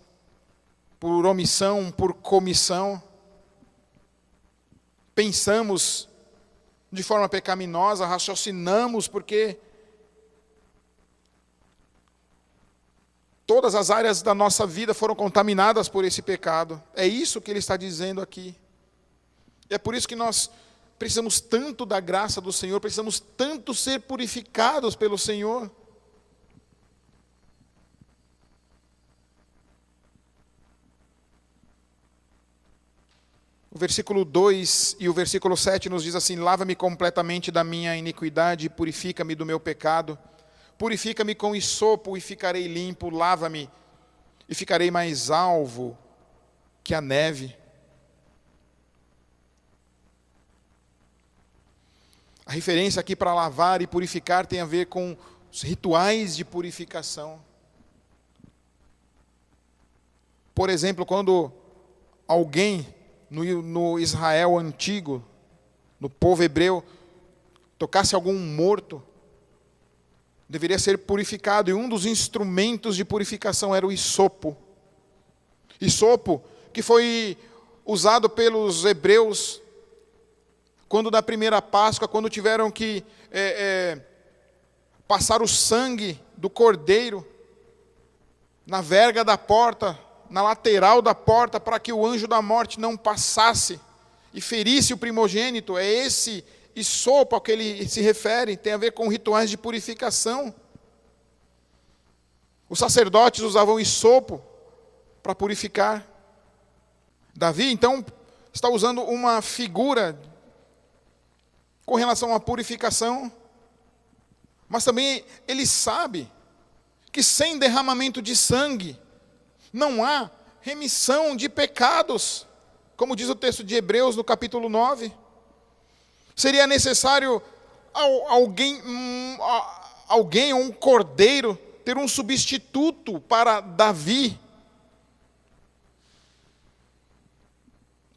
por omissão, por comissão. Pensamos de forma pecaminosa, raciocinamos, porque todas as áreas da nossa vida foram contaminadas por esse pecado. É isso que ele está dizendo aqui. E é por isso que nós precisamos tanto da graça do Senhor, precisamos tanto ser purificados pelo Senhor. O versículo 2 e o versículo 7 nos diz assim: lava-me completamente da minha iniquidade, purifica-me do meu pecado. Purifica-me com hisopo e ficarei limpo, lava-me e ficarei mais alvo que a neve. A referência aqui para lavar e purificar tem a ver com os rituais de purificação. Por exemplo, quando alguém no Israel antigo, no povo hebreu, tocasse algum morto, deveria ser purificado, e um dos instrumentos de purificação era o hisopo. Hisopo que foi usado pelos hebreus quando da primeira Páscoa, quando tiveram que passar o sangue do cordeiro na verga da porta, na lateral da porta, para que o anjo da morte não passasse e ferisse o primogênito. É esse hisopo ao que ele se refere, tem a ver com rituais de purificação. Os sacerdotes usavam hisopo para purificar. Davi, então, está usando uma figura com relação à purificação, mas também ele sabe que sem derramamento de sangue não há remissão de pecados, como diz o texto de Hebreus no capítulo 9. Seria necessário alguém, um cordeiro, ter um substituto para Davi.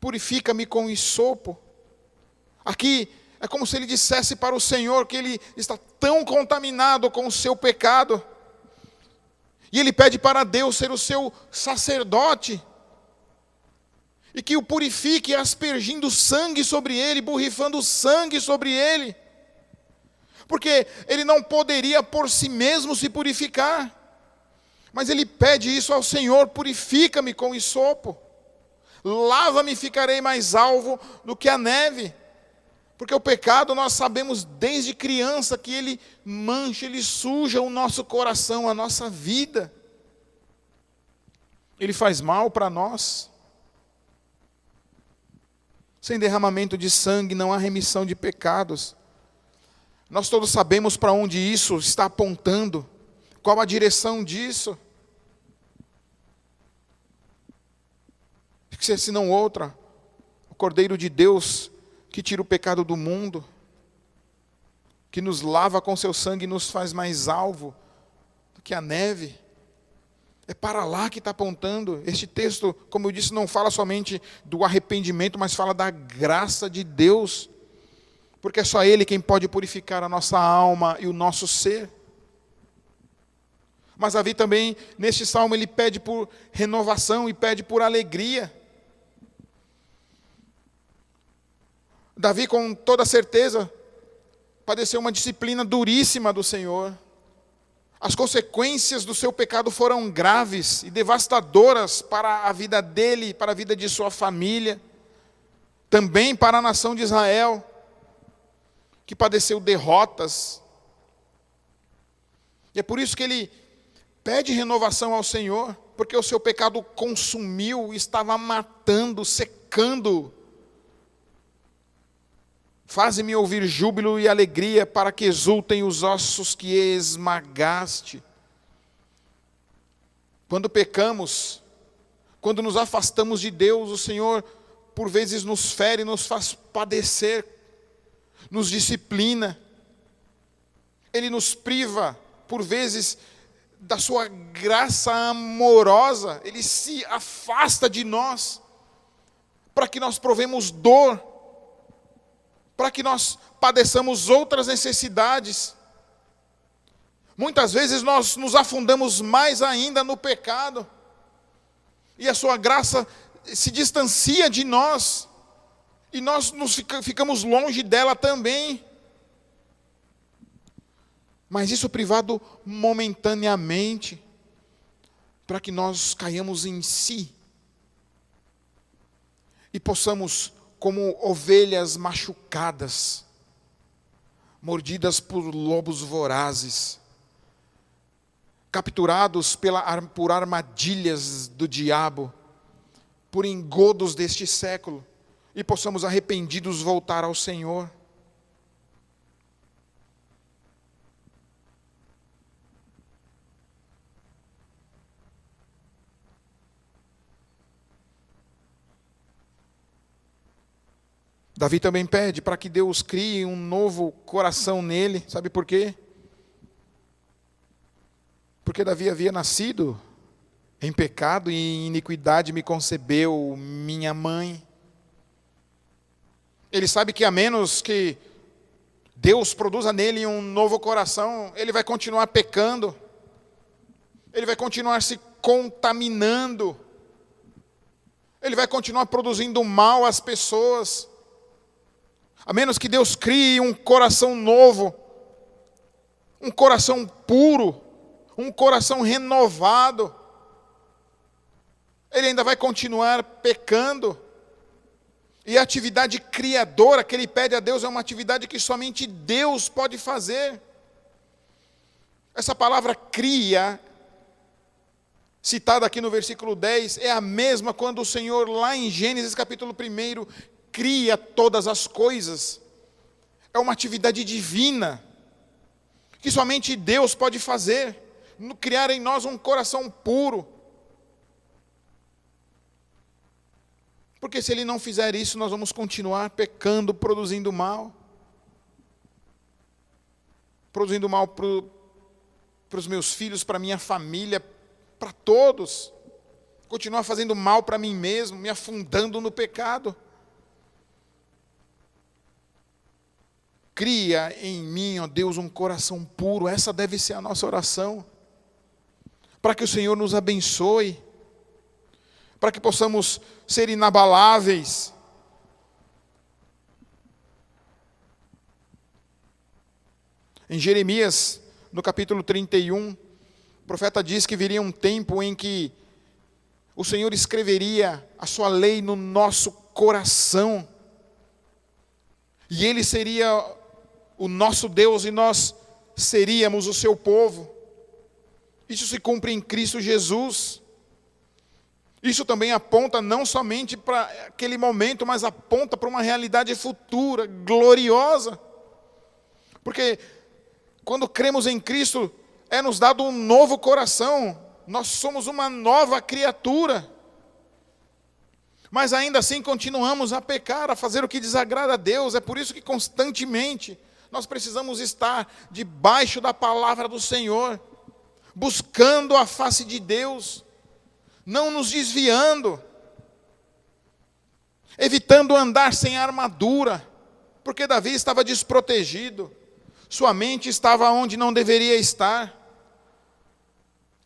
Purifica-me com hisopo. Aqui é como se ele dissesse para o Senhor que ele está tão contaminado com o seu pecado, e ele pede para Deus ser o seu sacerdote, e que o purifique aspergindo sangue sobre ele, borrifando sangue sobre ele, porque ele não poderia por si mesmo se purificar, mas ele pede isso ao Senhor: purifica-me com hisopo, lava-me e ficarei mais alvo do que a neve. Porque o pecado, nós sabemos desde criança que ele mancha, ele suja o nosso coração, a nossa vida. Ele faz mal para nós. Sem derramamento de sangue não há remissão de pecados. Nós todos sabemos para onde isso está apontando, qual a direção disso. Se não outra, o Cordeiro de Deus, que tira o pecado do mundo, que nos lava com seu sangue e nos faz mais alvo do que a neve. É para lá que está apontando. Este texto, como eu disse, não fala somente do arrependimento, mas fala da graça de Deus, porque é só Ele quem pode purificar a nossa alma e o nosso ser. Mas Davi também, neste salmo, ele pede por renovação e pede por alegria. Davi, com toda certeza, padeceu uma disciplina duríssima do Senhor. As consequências do seu pecado foram graves e devastadoras para a vida dele, para a vida de sua família, também para a nação de Israel, que padeceu derrotas. E é por isso que ele pede renovação ao Senhor, porque o seu pecado consumiu, estava matando, secando. Faze-me ouvir júbilo e alegria, para que exultem os ossos que esmagaste. Quando pecamos, quando nos afastamos de Deus, o Senhor por vezes nos fere, nos faz padecer, nos disciplina. Ele nos priva, por vezes, da sua graça amorosa. Ele se afasta de nós, para que nós provemos dor, para que nós padeçamos outras necessidades. Muitas vezes nós nos afundamos mais ainda no pecado, e a sua graça se distancia de nós, e nós ficamos longe dela também. Mas isso privado momentaneamente, para que nós caiamos em si, e possamos, como ovelhas machucadas, mordidas por lobos vorazes, capturados por armadilhas do diabo, por engodos deste século, e possamos arrependidos voltar ao Senhor. Davi também pede para que Deus crie um novo coração nele. Sabe por quê? Porque Davi havia nascido em pecado e em iniquidade me concebeu minha mãe. Ele sabe que a menos que Deus produza nele um novo coração, ele vai continuar pecando. Ele vai continuar se contaminando. Ele vai continuar produzindo mal às pessoas. A menos que Deus crie um coração novo, um coração puro, um coração renovado, ele ainda vai continuar pecando. E a atividade criadora que ele pede a Deus é uma atividade que somente Deus pode fazer. Essa palavra cria, citada aqui no versículo 10, é a mesma quando o Senhor, lá em Gênesis capítulo 1, cria todas as coisas. É uma atividade divina, que somente Deus pode fazer, criar em nós um coração puro. Porque se Ele não fizer isso, nós vamos continuar pecando, produzindo mal. Produzindo mal para os meus filhos, para a minha família, para todos. Continuar fazendo mal para mim mesmo, me afundando no pecado. Cria em mim, ó Deus, um coração puro. Essa deve ser a nossa oração. Para que o Senhor nos abençoe. Para que possamos ser inabaláveis. Em Jeremias, no capítulo 31, o profeta diz que viria um tempo em que o Senhor escreveria a sua lei no nosso coração. E Ele seria o nosso Deus e nós seríamos o seu povo. Isso se cumpre em Cristo Jesus. Isso também aponta não somente para aquele momento, mas aponta para uma realidade futura, gloriosa. Porque quando cremos em Cristo, é nos dado um novo coração. Nós somos uma nova criatura. Mas ainda assim continuamos a pecar, a fazer o que desagrada a Deus. É por isso que constantemente nós precisamos estar debaixo da palavra do Senhor, buscando a face de Deus, não nos desviando, evitando andar sem armadura, porque Davi estava desprotegido, sua mente estava onde não deveria estar,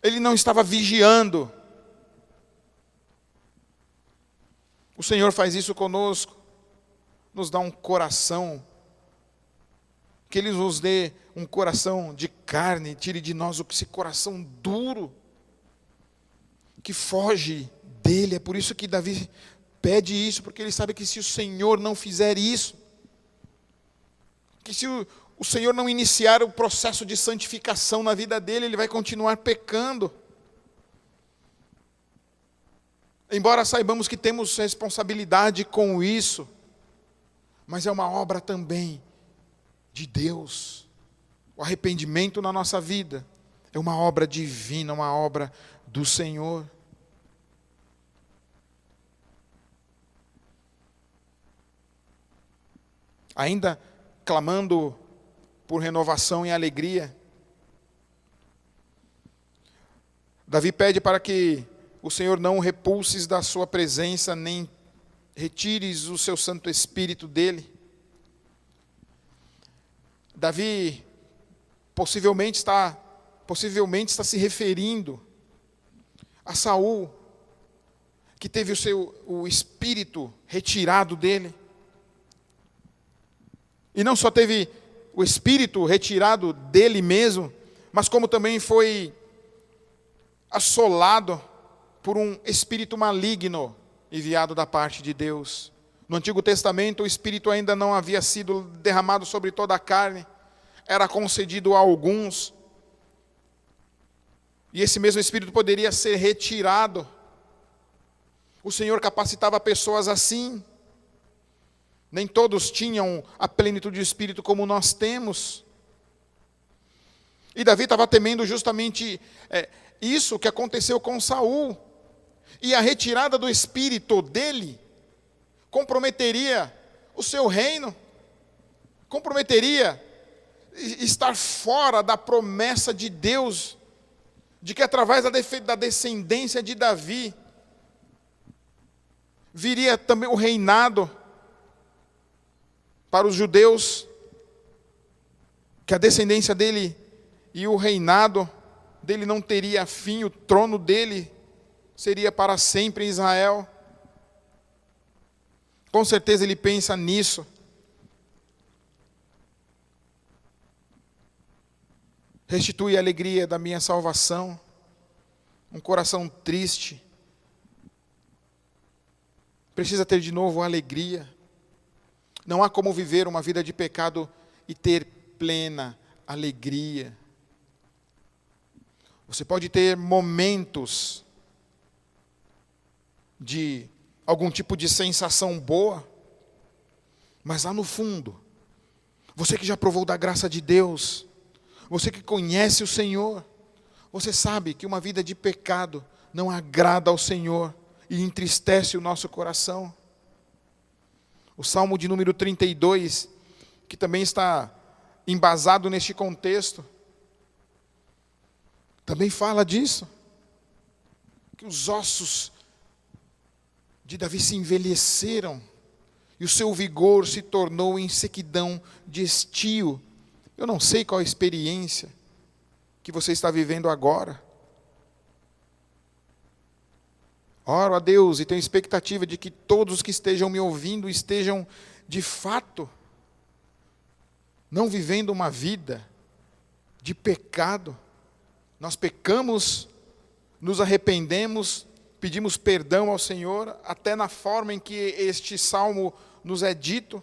ele não estava vigiando. O Senhor faz isso conosco, nos dá um coração, que Ele nos dê um coração de carne, tire de nós esse coração duro, que foge dele. É por isso que Davi pede isso, porque ele sabe que se o Senhor não fizer isso, que se o Senhor não iniciar o processo de santificação na vida dele, ele vai continuar pecando. Embora saibamos que temos responsabilidade com isso, mas é uma obra também de Deus. O arrependimento na nossa vida é uma obra divina, uma obra do Senhor. Ainda clamando por renovação e alegria, Davi pede para que o Senhor não o repulses da sua presença, nem retires o seu Santo Espírito dele. Davi possivelmente está possivelmente está se referindo a Saul, que teve o espírito retirado dele. E não só teve o espírito retirado dele mesmo, mas como também foi assolado por um espírito maligno enviado da parte de Deus. No Antigo Testamento, o espírito ainda não havia sido derramado sobre toda a carne, era concedido a alguns. E esse mesmo espírito poderia ser retirado. O Senhor capacitava pessoas assim. Nem todos tinham a plenitude de espírito como nós temos. E Davi estava temendo justamente isso que aconteceu com Saul. E a retirada do espírito dele comprometeria o seu reino, comprometeria estar fora da promessa de Deus, de que através da descendência de Davi, viria também o reinado para os judeus, que a descendência dele e o reinado dele não teria fim, o trono dele seria para sempre em Israel. Com certeza ele pensa nisso. Restitui a alegria da minha salvação. Um coração triste precisa ter de novo a alegria. Não há como viver uma vida de pecado e ter plena alegria. Você pode ter momentos de algum tipo de sensação boa, mas lá no fundo, você que já provou da graça de Deus, você que conhece o Senhor, você sabe que uma vida de pecado não agrada ao Senhor e entristece o nosso coração. O Salmo de número 32, que também está embasado neste contexto, também fala disso, que os ossos de Davi se envelheceram e o seu vigor se tornou em sequidão de estio. Eu não sei qual a experiência que você está vivendo agora. Oro a Deus e tenho expectativa de que todos que estejam me ouvindo estejam, de fato, não vivendo uma vida de pecado. Nós pecamos, nos arrependemos, pedimos perdão ao Senhor, até na forma em que este salmo nos é dito.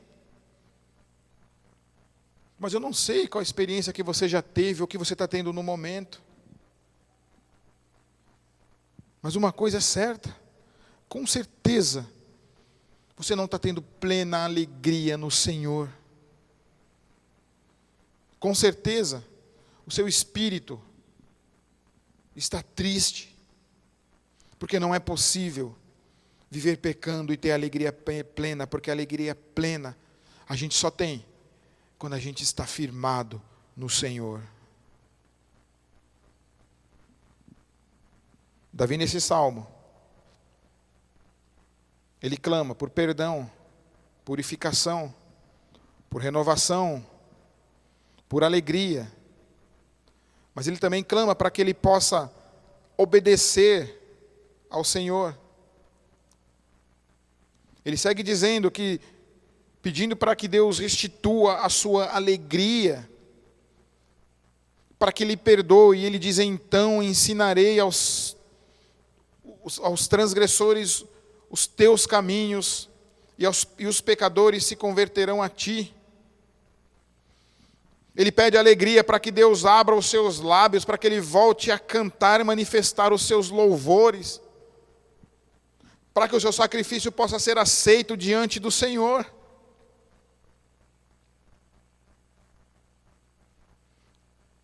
Mas eu não sei qual a experiência que você já teve ou que você está tendo no momento. Mas uma coisa é certa, com certeza, você não está tendo plena alegria no Senhor. Com certeza, o seu espírito está triste, porque não é possível viver pecando e ter alegria plena, porque a alegria plena a gente só tem quando a gente está firmado no Senhor. Davi, nesse salmo, ele clama por perdão, purificação, por renovação, por alegria. Mas ele também clama para que ele possa obedecer ao Senhor. Ele segue dizendo que, pedindo para que Deus restitua a sua alegria, para que Ele perdoe. E ele diz: então ensinarei aos transgressores os teus caminhos, e os pecadores se converterão a ti. Ele pede alegria para que Deus abra os seus lábios, para que ele volte a cantar e manifestar os seus louvores, para que o seu sacrifício possa ser aceito diante do Senhor.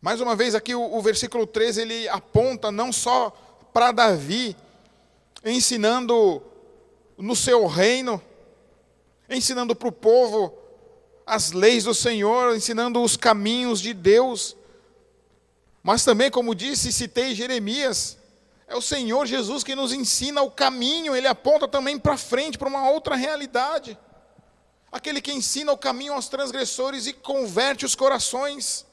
Mais uma vez aqui o versículo 13, ele aponta não só para Davi, ensinando no seu reino, ensinando para o povo as leis do Senhor, ensinando os caminhos de Deus, mas também, como disse, citei Jeremias, é o Senhor Jesus que nos ensina o caminho. Ele aponta também para frente, para uma outra realidade, aquele que ensina o caminho aos transgressores e converte os corações.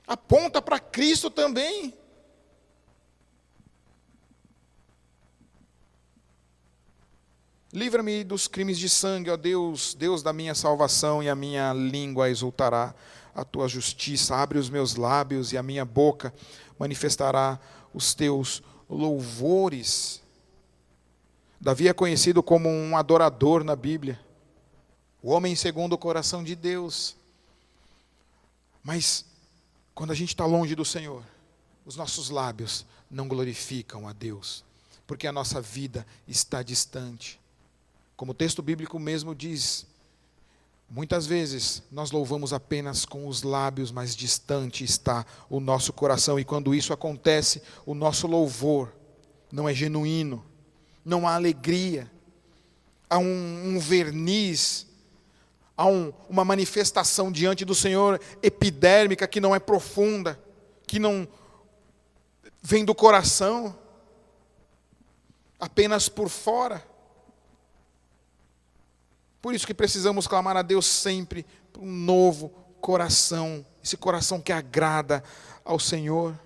aponta para Cristo também. Livra-me dos crimes de sangue, ó Deus, Deus da minha salvação, e a minha língua exultará a tua justiça. Abre os meus lábios e a minha boca manifestará os teus louvores. Davi é conhecido como um adorador na Bíblia, o homem segundo o coração de Deus. Mas quando a gente está longe do Senhor, os nossos lábios não glorificam a Deus, porque a nossa vida está distante. Como o texto bíblico mesmo diz, muitas vezes nós louvamos apenas com os lábios, mas distante está o nosso coração. E quando isso acontece, o nosso louvor não é genuíno, não há alegria, há um verniz, há uma manifestação diante do Senhor epidérmica que não é profunda, que não vem do coração, apenas por fora. Por isso que precisamos clamar a Deus sempre por um novo coração, esse coração que agrada ao Senhor.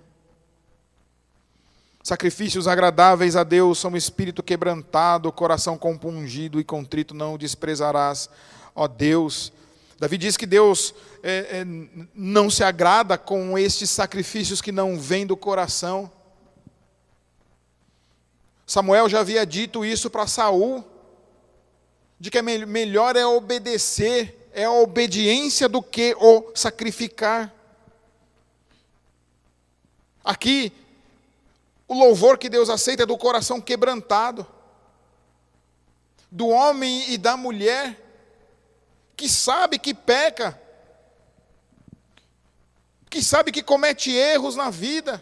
Sacrifícios agradáveis a Deus são o espírito quebrantado, coração compungido e contrito não o desprezarás, ó Deus. Davi diz que Deus não se agrada com estes sacrifícios que não vêm do coração. Samuel já havia dito isso para Saul, de que melhor é obedecer, é a obediência do que o sacrificar. Aqui, o louvor que Deus aceita é do coração quebrantado, do homem e da mulher, que sabe que peca, que sabe que comete erros na vida,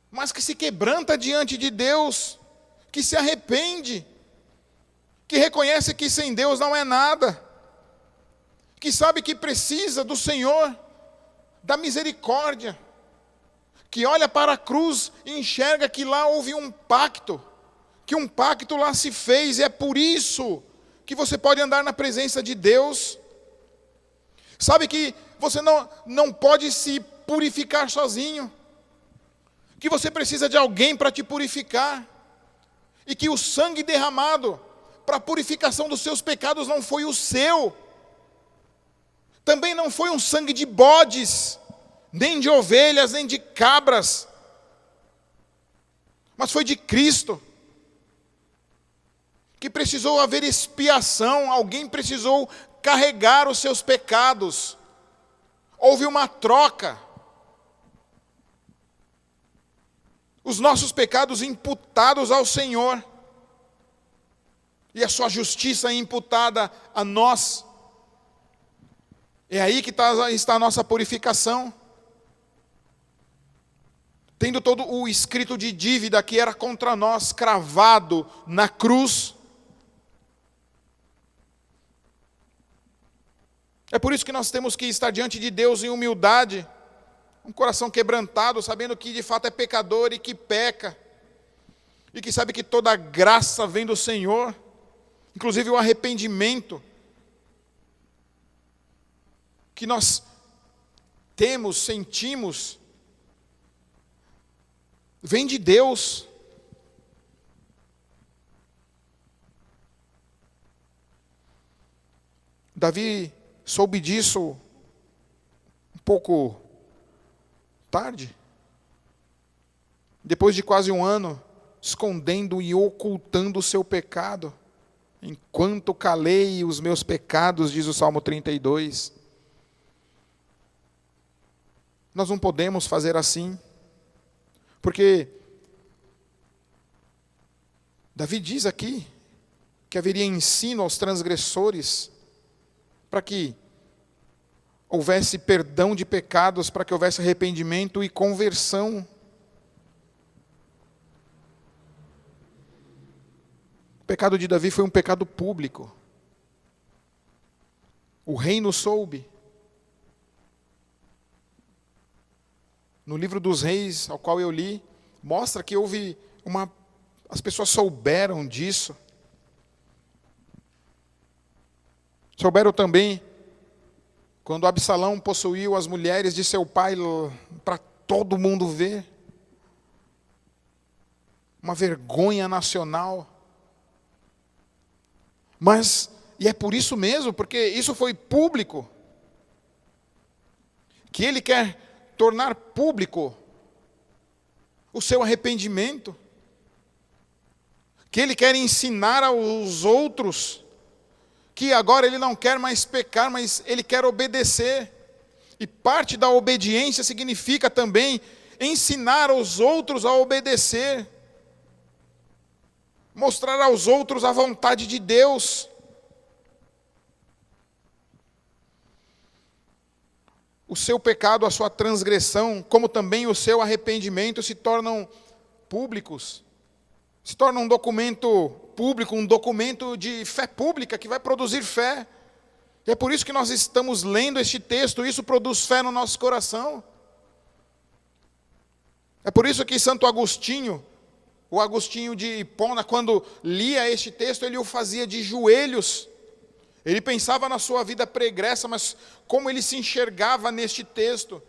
mas que se quebranta diante de Deus, que se arrepende, que reconhece que sem Deus não é nada, que sabe que precisa do Senhor, da misericórdia, que olha para a cruz e enxerga que lá houve um pacto, que um pacto lá se fez, e é por isso que você pode andar na presença de Deus. Sabe que você não pode se purificar sozinho, que você precisa de alguém para te purificar, e que o sangue derramado para a purificação dos seus pecados não foi o seu, também não foi um sangue de bodes, nem de ovelhas, nem de cabras, mas foi de Cristo, que precisou haver expiação, alguém precisou carregar os seus pecados, houve uma troca, os nossos pecados imputados ao Senhor, e a sua justiça imputada a nós. É aí que está a nossa purificação. Tendo todo o escrito de dívida que era contra nós cravado na cruz. É por isso que nós temos que estar diante de Deus em humildade, um coração quebrantado, sabendo que de fato é pecador e que peca, e que sabe que toda graça vem do Senhor, inclusive o arrependimento que nós temos, sentimos, vem de Deus. Davi soube disso um pouco tarde, depois de quase um ano, escondendo e ocultando o seu pecado. Enquanto calei os meus pecados, diz o Salmo 32. Nós não podemos fazer assim, porque Davi diz aqui que haveria ensino aos transgressores, para que houvesse perdão de pecados, para que houvesse arrependimento e conversão. O pecado de Davi foi um pecado público. O reino soube. No livro dos Reis, ao qual eu li, mostra que houve as pessoas souberam disso. Souberam também Quando Absalão possuiu as mulheres de seu pai para todo mundo ver. Uma vergonha nacional. E é por isso mesmo, porque isso foi público, que ele quer tornar público o seu arrependimento, que ele quer ensinar aos outros que agora ele não quer mais pecar, mas ele quer obedecer. E parte da obediência significa também ensinar aos outros a obedecer. Mostrar aos outros a vontade de Deus. O seu pecado, a sua transgressão, como também o seu arrependimento se tornam públicos. Se torna um documento público, um documento de fé pública que vai produzir fé. E é por isso que nós estamos lendo este texto, isso produz fé no nosso coração. É por isso que Santo Agostinho, o Agostinho de Hipona, quando lia este texto, ele o fazia de joelhos. Ele pensava na sua vida pregressa, mas como ele se enxergava neste texto.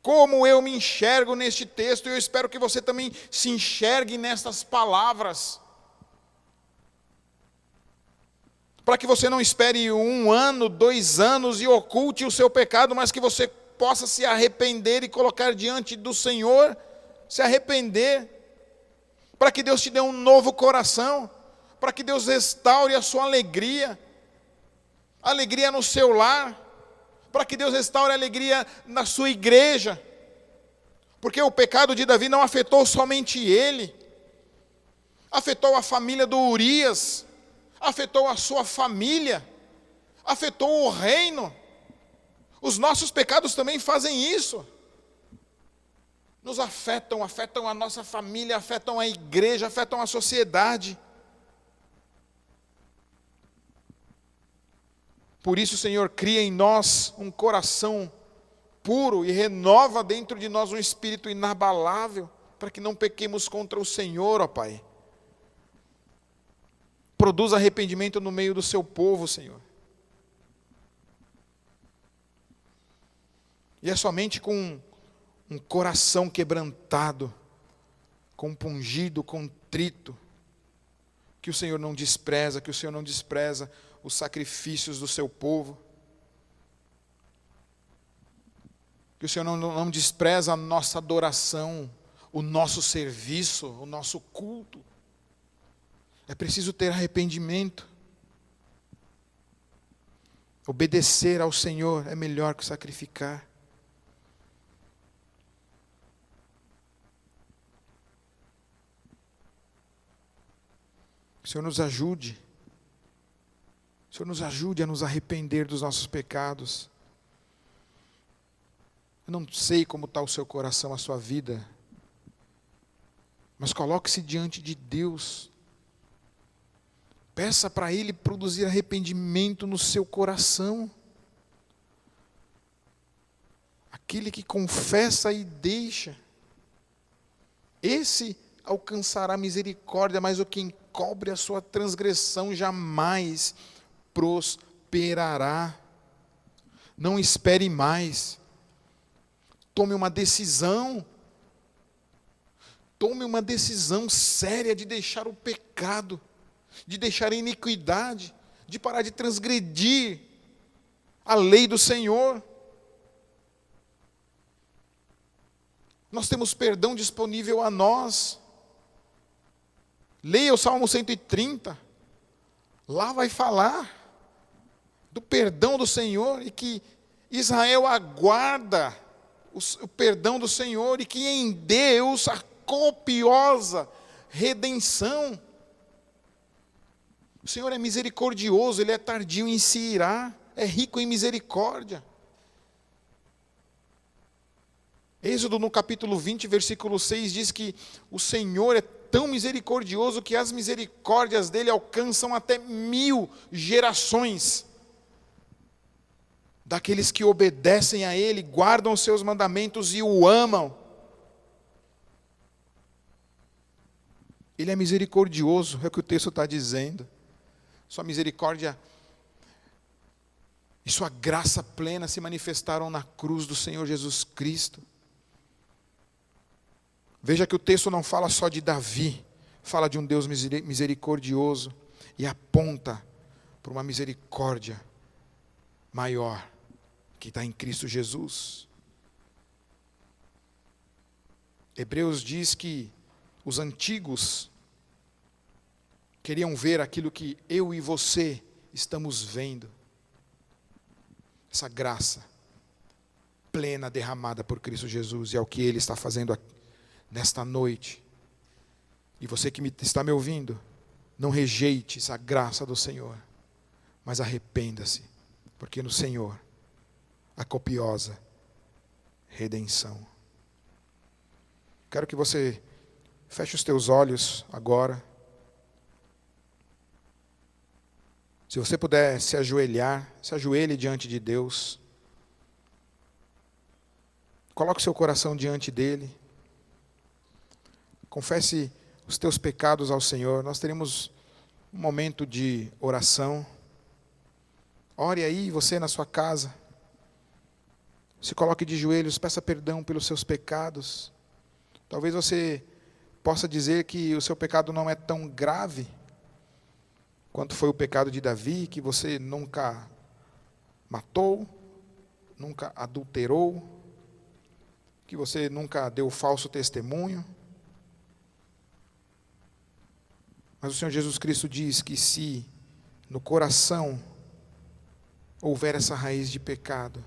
Como eu me enxergo neste texto, e eu espero que você também se enxergue nestas palavras. Para que você não espere 1 ano, 2 anos e oculte o seu pecado, mas que você possa se arrepender e colocar diante do Senhor, se arrepender, para que Deus te dê um novo coração, para que Deus restaure a sua alegria no seu lar, para que Deus restaure a alegria na sua igreja, porque o pecado de Davi não afetou somente ele, afetou a família do Urias, afetou a sua família, afetou o reino. Os nossos pecados também fazem isso. Nos afetam a nossa família, afetam a igreja, afetam a sociedade. Por isso, Senhor, cria em nós um coração puro e renova dentro de nós um espírito inabalável, para que não pequemos contra o Senhor, ó Pai. Produz arrependimento no meio do seu povo, Senhor. E é somente com um coração quebrantado, compungido, contrito, que o Senhor não despreza, os sacrifícios do seu povo. Que o Senhor não despreza a nossa adoração, o nosso serviço, o nosso culto. É preciso ter arrependimento. Obedecer ao Senhor é melhor que sacrificar. O Senhor nos ajude. O Senhor nos ajude a nos arrepender dos nossos pecados. Eu não sei como está o seu coração, a sua vida, mas coloque-se diante de Deus. Peça para Ele produzir arrependimento no seu coração. Aquele que confessa e deixa, esse alcançará misericórdia, mas o que encobre a sua transgressão jamais prosperará. Não espere mais. Tome uma decisão. Tome uma decisão séria de deixar o pecado, de deixar a iniquidade, de parar de transgredir a lei do Senhor. Nós temos perdão disponível a nós. Leia o Salmo 130. Lá vai falar do perdão do Senhor e que Israel aguarda o perdão do Senhor e que em Deus a copiosa redenção. O Senhor é misericordioso, Ele é tardio em se irar, é rico em misericórdia. Êxodo no capítulo 20, versículo 6 diz que o Senhor é tão misericordioso que as misericórdias dele alcançam até 1000 gerações. Daqueles que obedecem a Ele, guardam os seus mandamentos e o amam. Ele é misericordioso, é o que o texto está dizendo. Sua misericórdia e sua graça plena se manifestaram na cruz do Senhor Jesus Cristo. Veja que o texto não fala só de Davi, fala de um Deus misericordioso e aponta para uma misericórdia maior que está em Cristo Jesus. Hebreus diz que os antigos queriam ver aquilo que eu e você estamos vendo. Essa graça plena derramada por Cristo Jesus, e é o que Ele está fazendo nesta noite. E você que está me ouvindo, não rejeite essa graça do Senhor, mas arrependa-se, porque no Senhor há copiosa redenção. Quero que você feche os teus olhos agora. Se você puder se ajoelhar, se ajoelhe diante de Deus. Coloque seu coração diante dEle. Confesse os teus pecados ao Senhor. Nós teremos um momento de oração. Ore aí, você na sua casa. Se coloque de joelhos, peça perdão pelos seus pecados. Talvez você possa dizer que o seu pecado não é tão grave quanto foi o pecado de Davi, que você nunca matou, nunca adulterou, que você nunca deu falso testemunho. Mas o Senhor Jesus Cristo diz que se no coração houver essa raiz de pecado,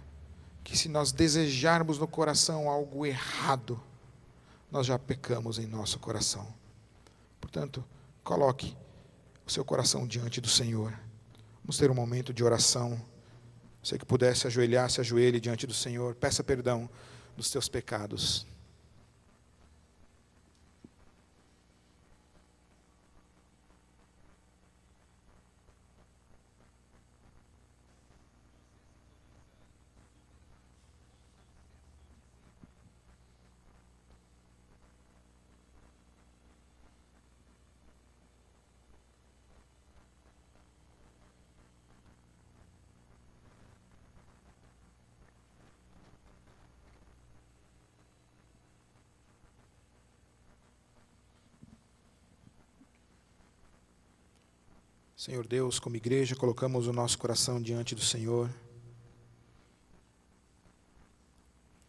que se nós desejarmos no coração algo errado, nós já pecamos em nosso coração. Portanto, coloque o seu coração diante do Senhor. Vamos ter um momento de oração. Você que puder se ajoelhar, se ajoelhe diante do Senhor. Peça perdão dos teus pecados. Senhor Deus, como igreja, colocamos o nosso coração diante do Senhor.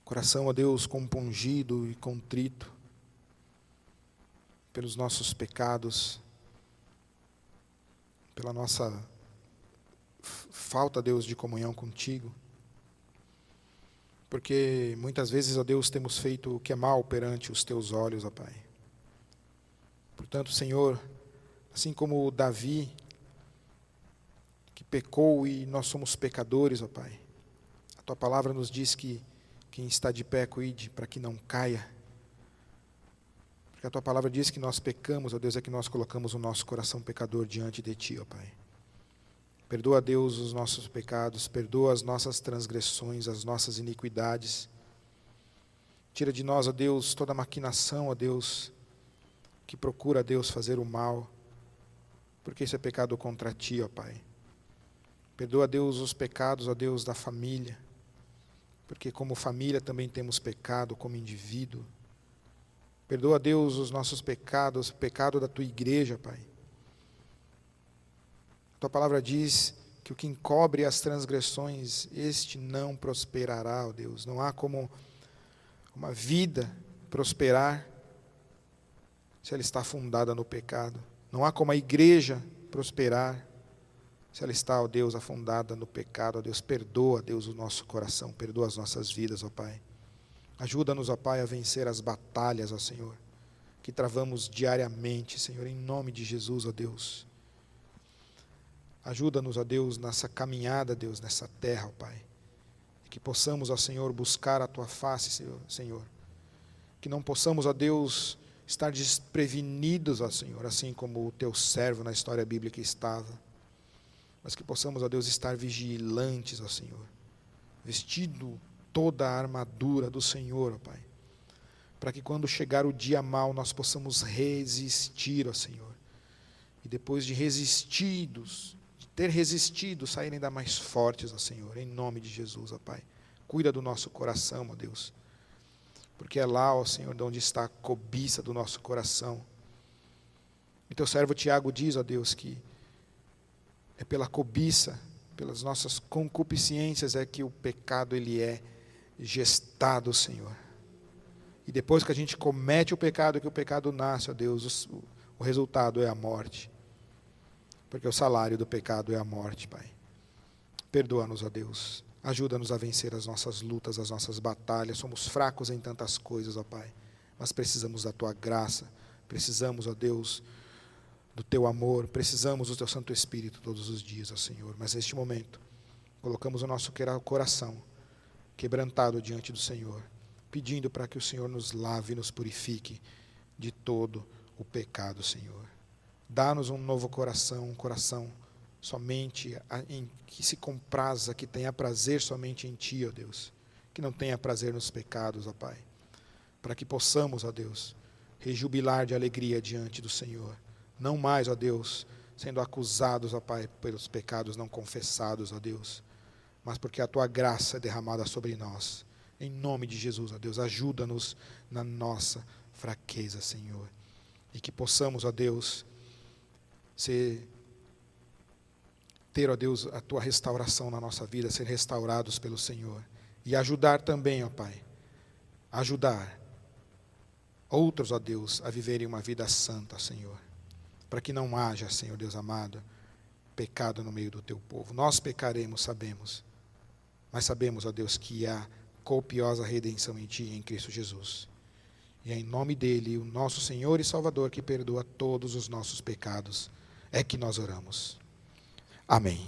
Coração, ó Deus, compungido e contrito pelos nossos pecados, pela nossa falta, Deus, de comunhão contigo. Porque muitas vezes, ó Deus, temos feito o que é mal perante os teus olhos, ó Pai. Portanto, Senhor, assim como Davi, que pecou e nós somos pecadores, ó Pai, a Tua palavra nos diz que quem está de pé, cuide para que não caia. Porque a Tua palavra diz que nós pecamos, ó Deus, é que nós colocamos o nosso coração pecador diante de Ti, ó Pai. Perdoa, Deus, os nossos pecados, perdoa as nossas transgressões, as nossas iniquidades. Tira de nós, ó Deus, toda maquinação, ó Deus, que procura, Deus, fazer o mal, porque isso é pecado contra Ti, ó Pai. Perdoa, Deus, os pecados, ó Deus, da família, porque como família também temos pecado como indivíduo. Perdoa, Deus, os nossos pecados, o pecado da Tua igreja, Pai. A Tua palavra diz que o que encobre as transgressões, este não prosperará, ó Deus. Não há como uma vida prosperar se ela está fundada no pecado. Não há como a igreja prosperar se ela está, ó Deus, afundada no pecado. Ó Deus, perdoa, Deus, o nosso coração, perdoa as nossas vidas, ó Pai. Ajuda-nos, ó Pai, a vencer as batalhas, ó Senhor, que travamos diariamente, Senhor, em nome de Jesus, ó Deus. Ajuda-nos, ó Deus, nessa caminhada, Deus, nessa terra, ó Pai. Que possamos, ó Senhor, buscar a Tua face, Senhor. Que não possamos, ó Deus, estar desprevenidos, ó Senhor, assim como o Teu servo na história bíblica estava. Mas que possamos, ó Deus, estar vigilantes, ó Senhor, vestido toda a armadura do Senhor, ó Pai, para que quando chegar o dia mau nós possamos resistir, ó Senhor, e depois de resistidos, de ter resistido, sair ainda mais fortes, ó Senhor, em nome de Jesus, ó Pai. Cuida do nosso coração, ó Deus, porque é lá, ó Senhor, de onde está a cobiça do nosso coração. E teu servo Tiago diz, ó Deus, que é pela cobiça, pelas nossas concupiscências é que o pecado ele é gestado, Senhor. E depois que a gente comete o pecado, que o pecado nasce, ó Deus, o resultado é a morte. Porque o salário do pecado é a morte, Pai. Perdoa-nos, ó Deus. Ajuda-nos a vencer as nossas lutas, as nossas batalhas. Somos fracos em tantas coisas, ó Pai. Mas precisamos da Tua graça. Precisamos, ó Deus, do Teu amor. Precisamos do Teu Santo Espírito todos os dias, ó Senhor. Mas neste momento, colocamos o nosso coração quebrantado diante do Senhor, pedindo para que o Senhor nos lave e nos purifique de todo o pecado, Senhor. Dá-nos um novo coração, um coração somente em que se compraza, que tenha prazer somente em Ti, ó Deus, que não tenha prazer nos pecados, ó Pai, para que possamos, ó Deus, rejubilar de alegria diante do Senhor, não mais, ó Deus, sendo acusados, ó Pai, pelos pecados não confessados, ó Deus, mas porque a Tua graça é derramada sobre nós. Em nome de Jesus, ó Deus, ajuda-nos na nossa fraqueza, Senhor, e que possamos, ó Deus, ter, ó Deus, a Tua restauração na nossa vida, ser restaurados pelo Senhor. E ajudar também, ó Pai, ajudar outros, ó Deus, a viverem uma vida santa, Senhor. Para que não haja, Senhor Deus amado, pecado no meio do Teu povo. Nós pecaremos, sabemos. Mas sabemos, ó Deus, que há copiosa redenção em Ti, em Cristo Jesus. E é em nome dEle, o nosso Senhor e Salvador, que perdoa todos os nossos pecados, é que nós oramos. Amém.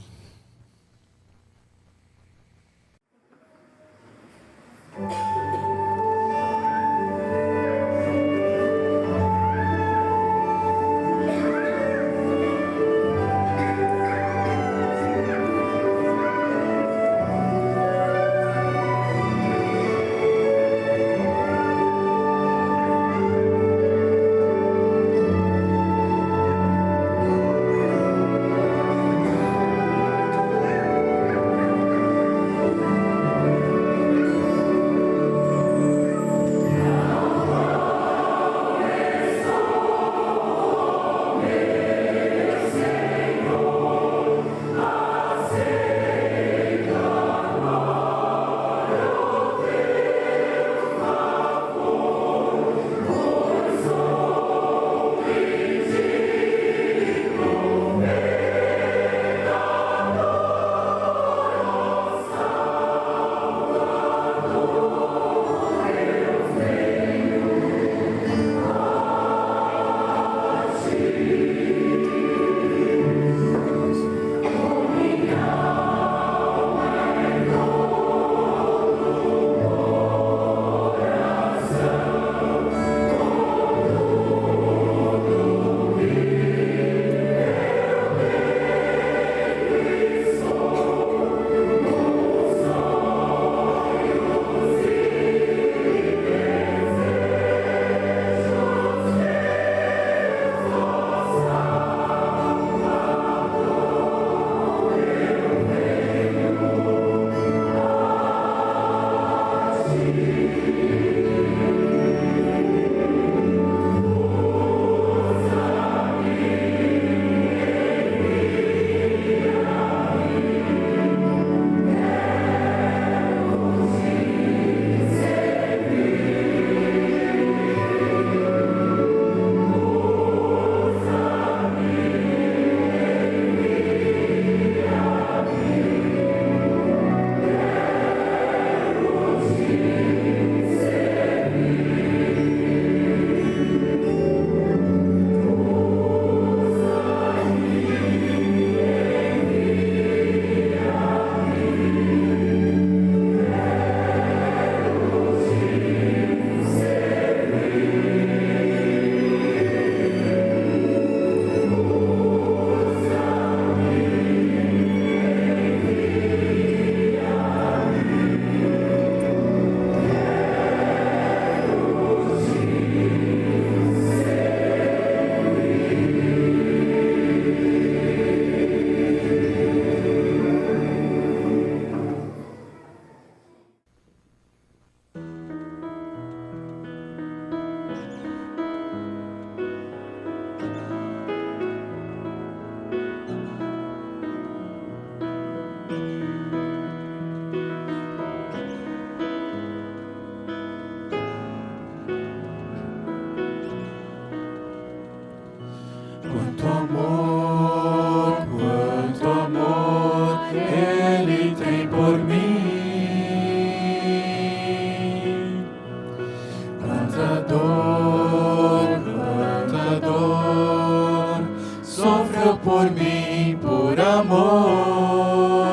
amor,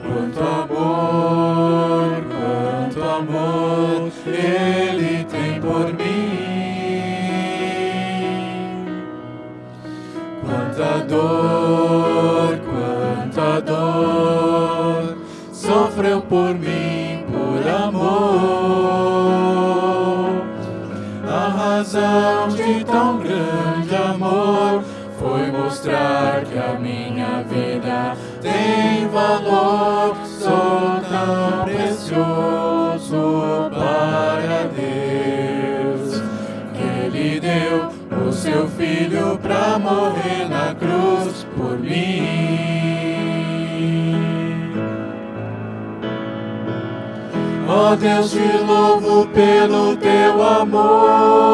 quanto amor Ele tem por mim. Quanta dor sofreu por mim, por amor. A razão de tão grande amor foi mostrar que a minha vida tem valor. Sou tão precioso para Deus, que Ele deu o seu Filho pra morrer na cruz por mim. Ó Deus, te louvo pelo teu amor.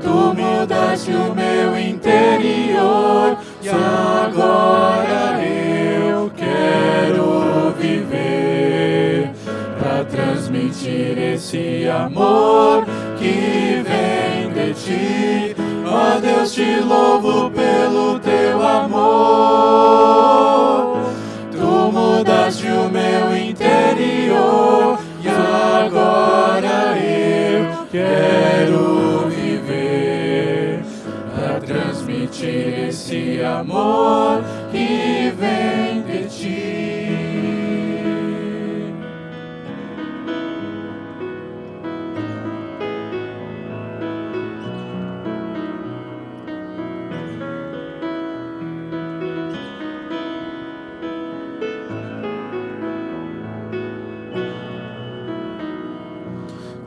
Tu mudaste o meu interior e agora eu quero viver pra transmitir esse amor que vem de ti. Ó Deus, te louvo pelo teu amor. Tu mudaste o meu interior e agora eu quero viver pra transmitir esse amor que vem de ti.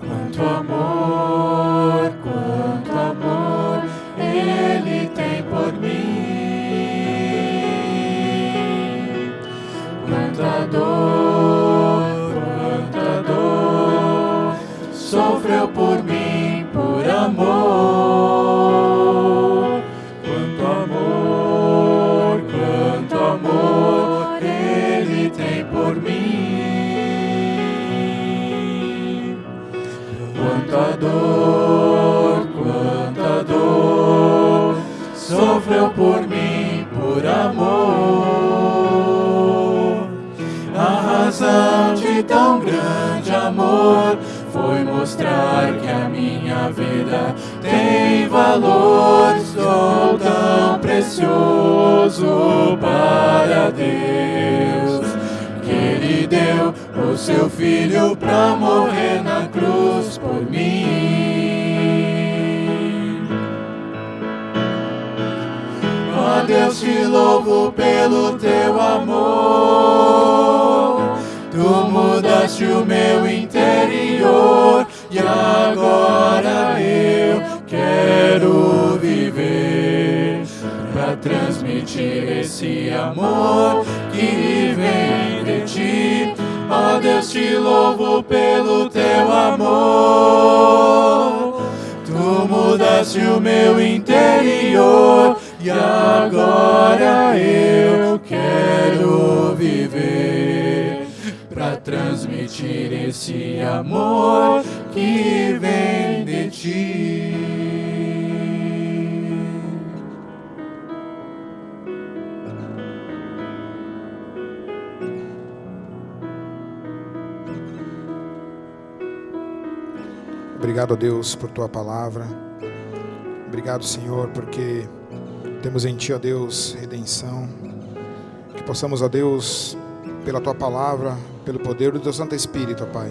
Quanto amor Ele tem por mim. Quanta dor sofreu por mim, por amor. Quanto amor Ele tem por mim. Quanta dor sofreu por mim, por amor. A razão de tão grande amor foi mostrar que a minha vida tem valor. Sou tão precioso para Deus, que Ele deu o seu Filho pra morrer na cruz por mim. Ó Deus, te louvo pelo teu amor. Tu mudaste o meu interior e agora eu quero viver pra transmitir esse amor que vem de ti. Ó Deus, te louvo pelo teu amor. Tu mudaste o meu interior e agora eu quero viver pra transmitir esse amor que vem de ti. Obrigado, a Deus, por Tua palavra. Obrigado, Senhor, porque temos em Ti, ó Deus, redenção. Que possamos, ó Deus, pela Tua palavra, pelo poder do Teu Santo Espírito, ó Pai,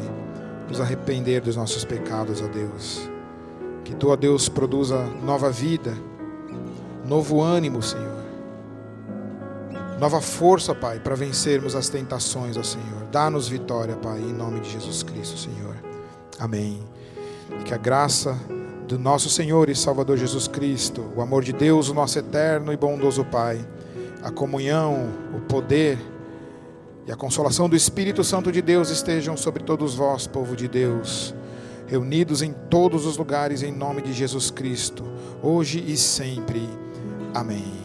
nos arrepender dos nossos pecados, ó Deus. Que Tu, ó Deus, produza nova vida, novo ânimo, Senhor. Nova força, Pai, para vencermos as tentações, ó Senhor. Dá-nos vitória, Pai, em nome de Jesus Cristo, Senhor. Amém. E que a graça do nosso Senhor e Salvador Jesus Cristo, o amor de Deus, o nosso eterno e bondoso Pai, a comunhão, o poder e a consolação do Espírito Santo de Deus estejam sobre todos vós, povo de Deus, reunidos em todos os lugares em nome de Jesus Cristo, hoje e sempre. Amém.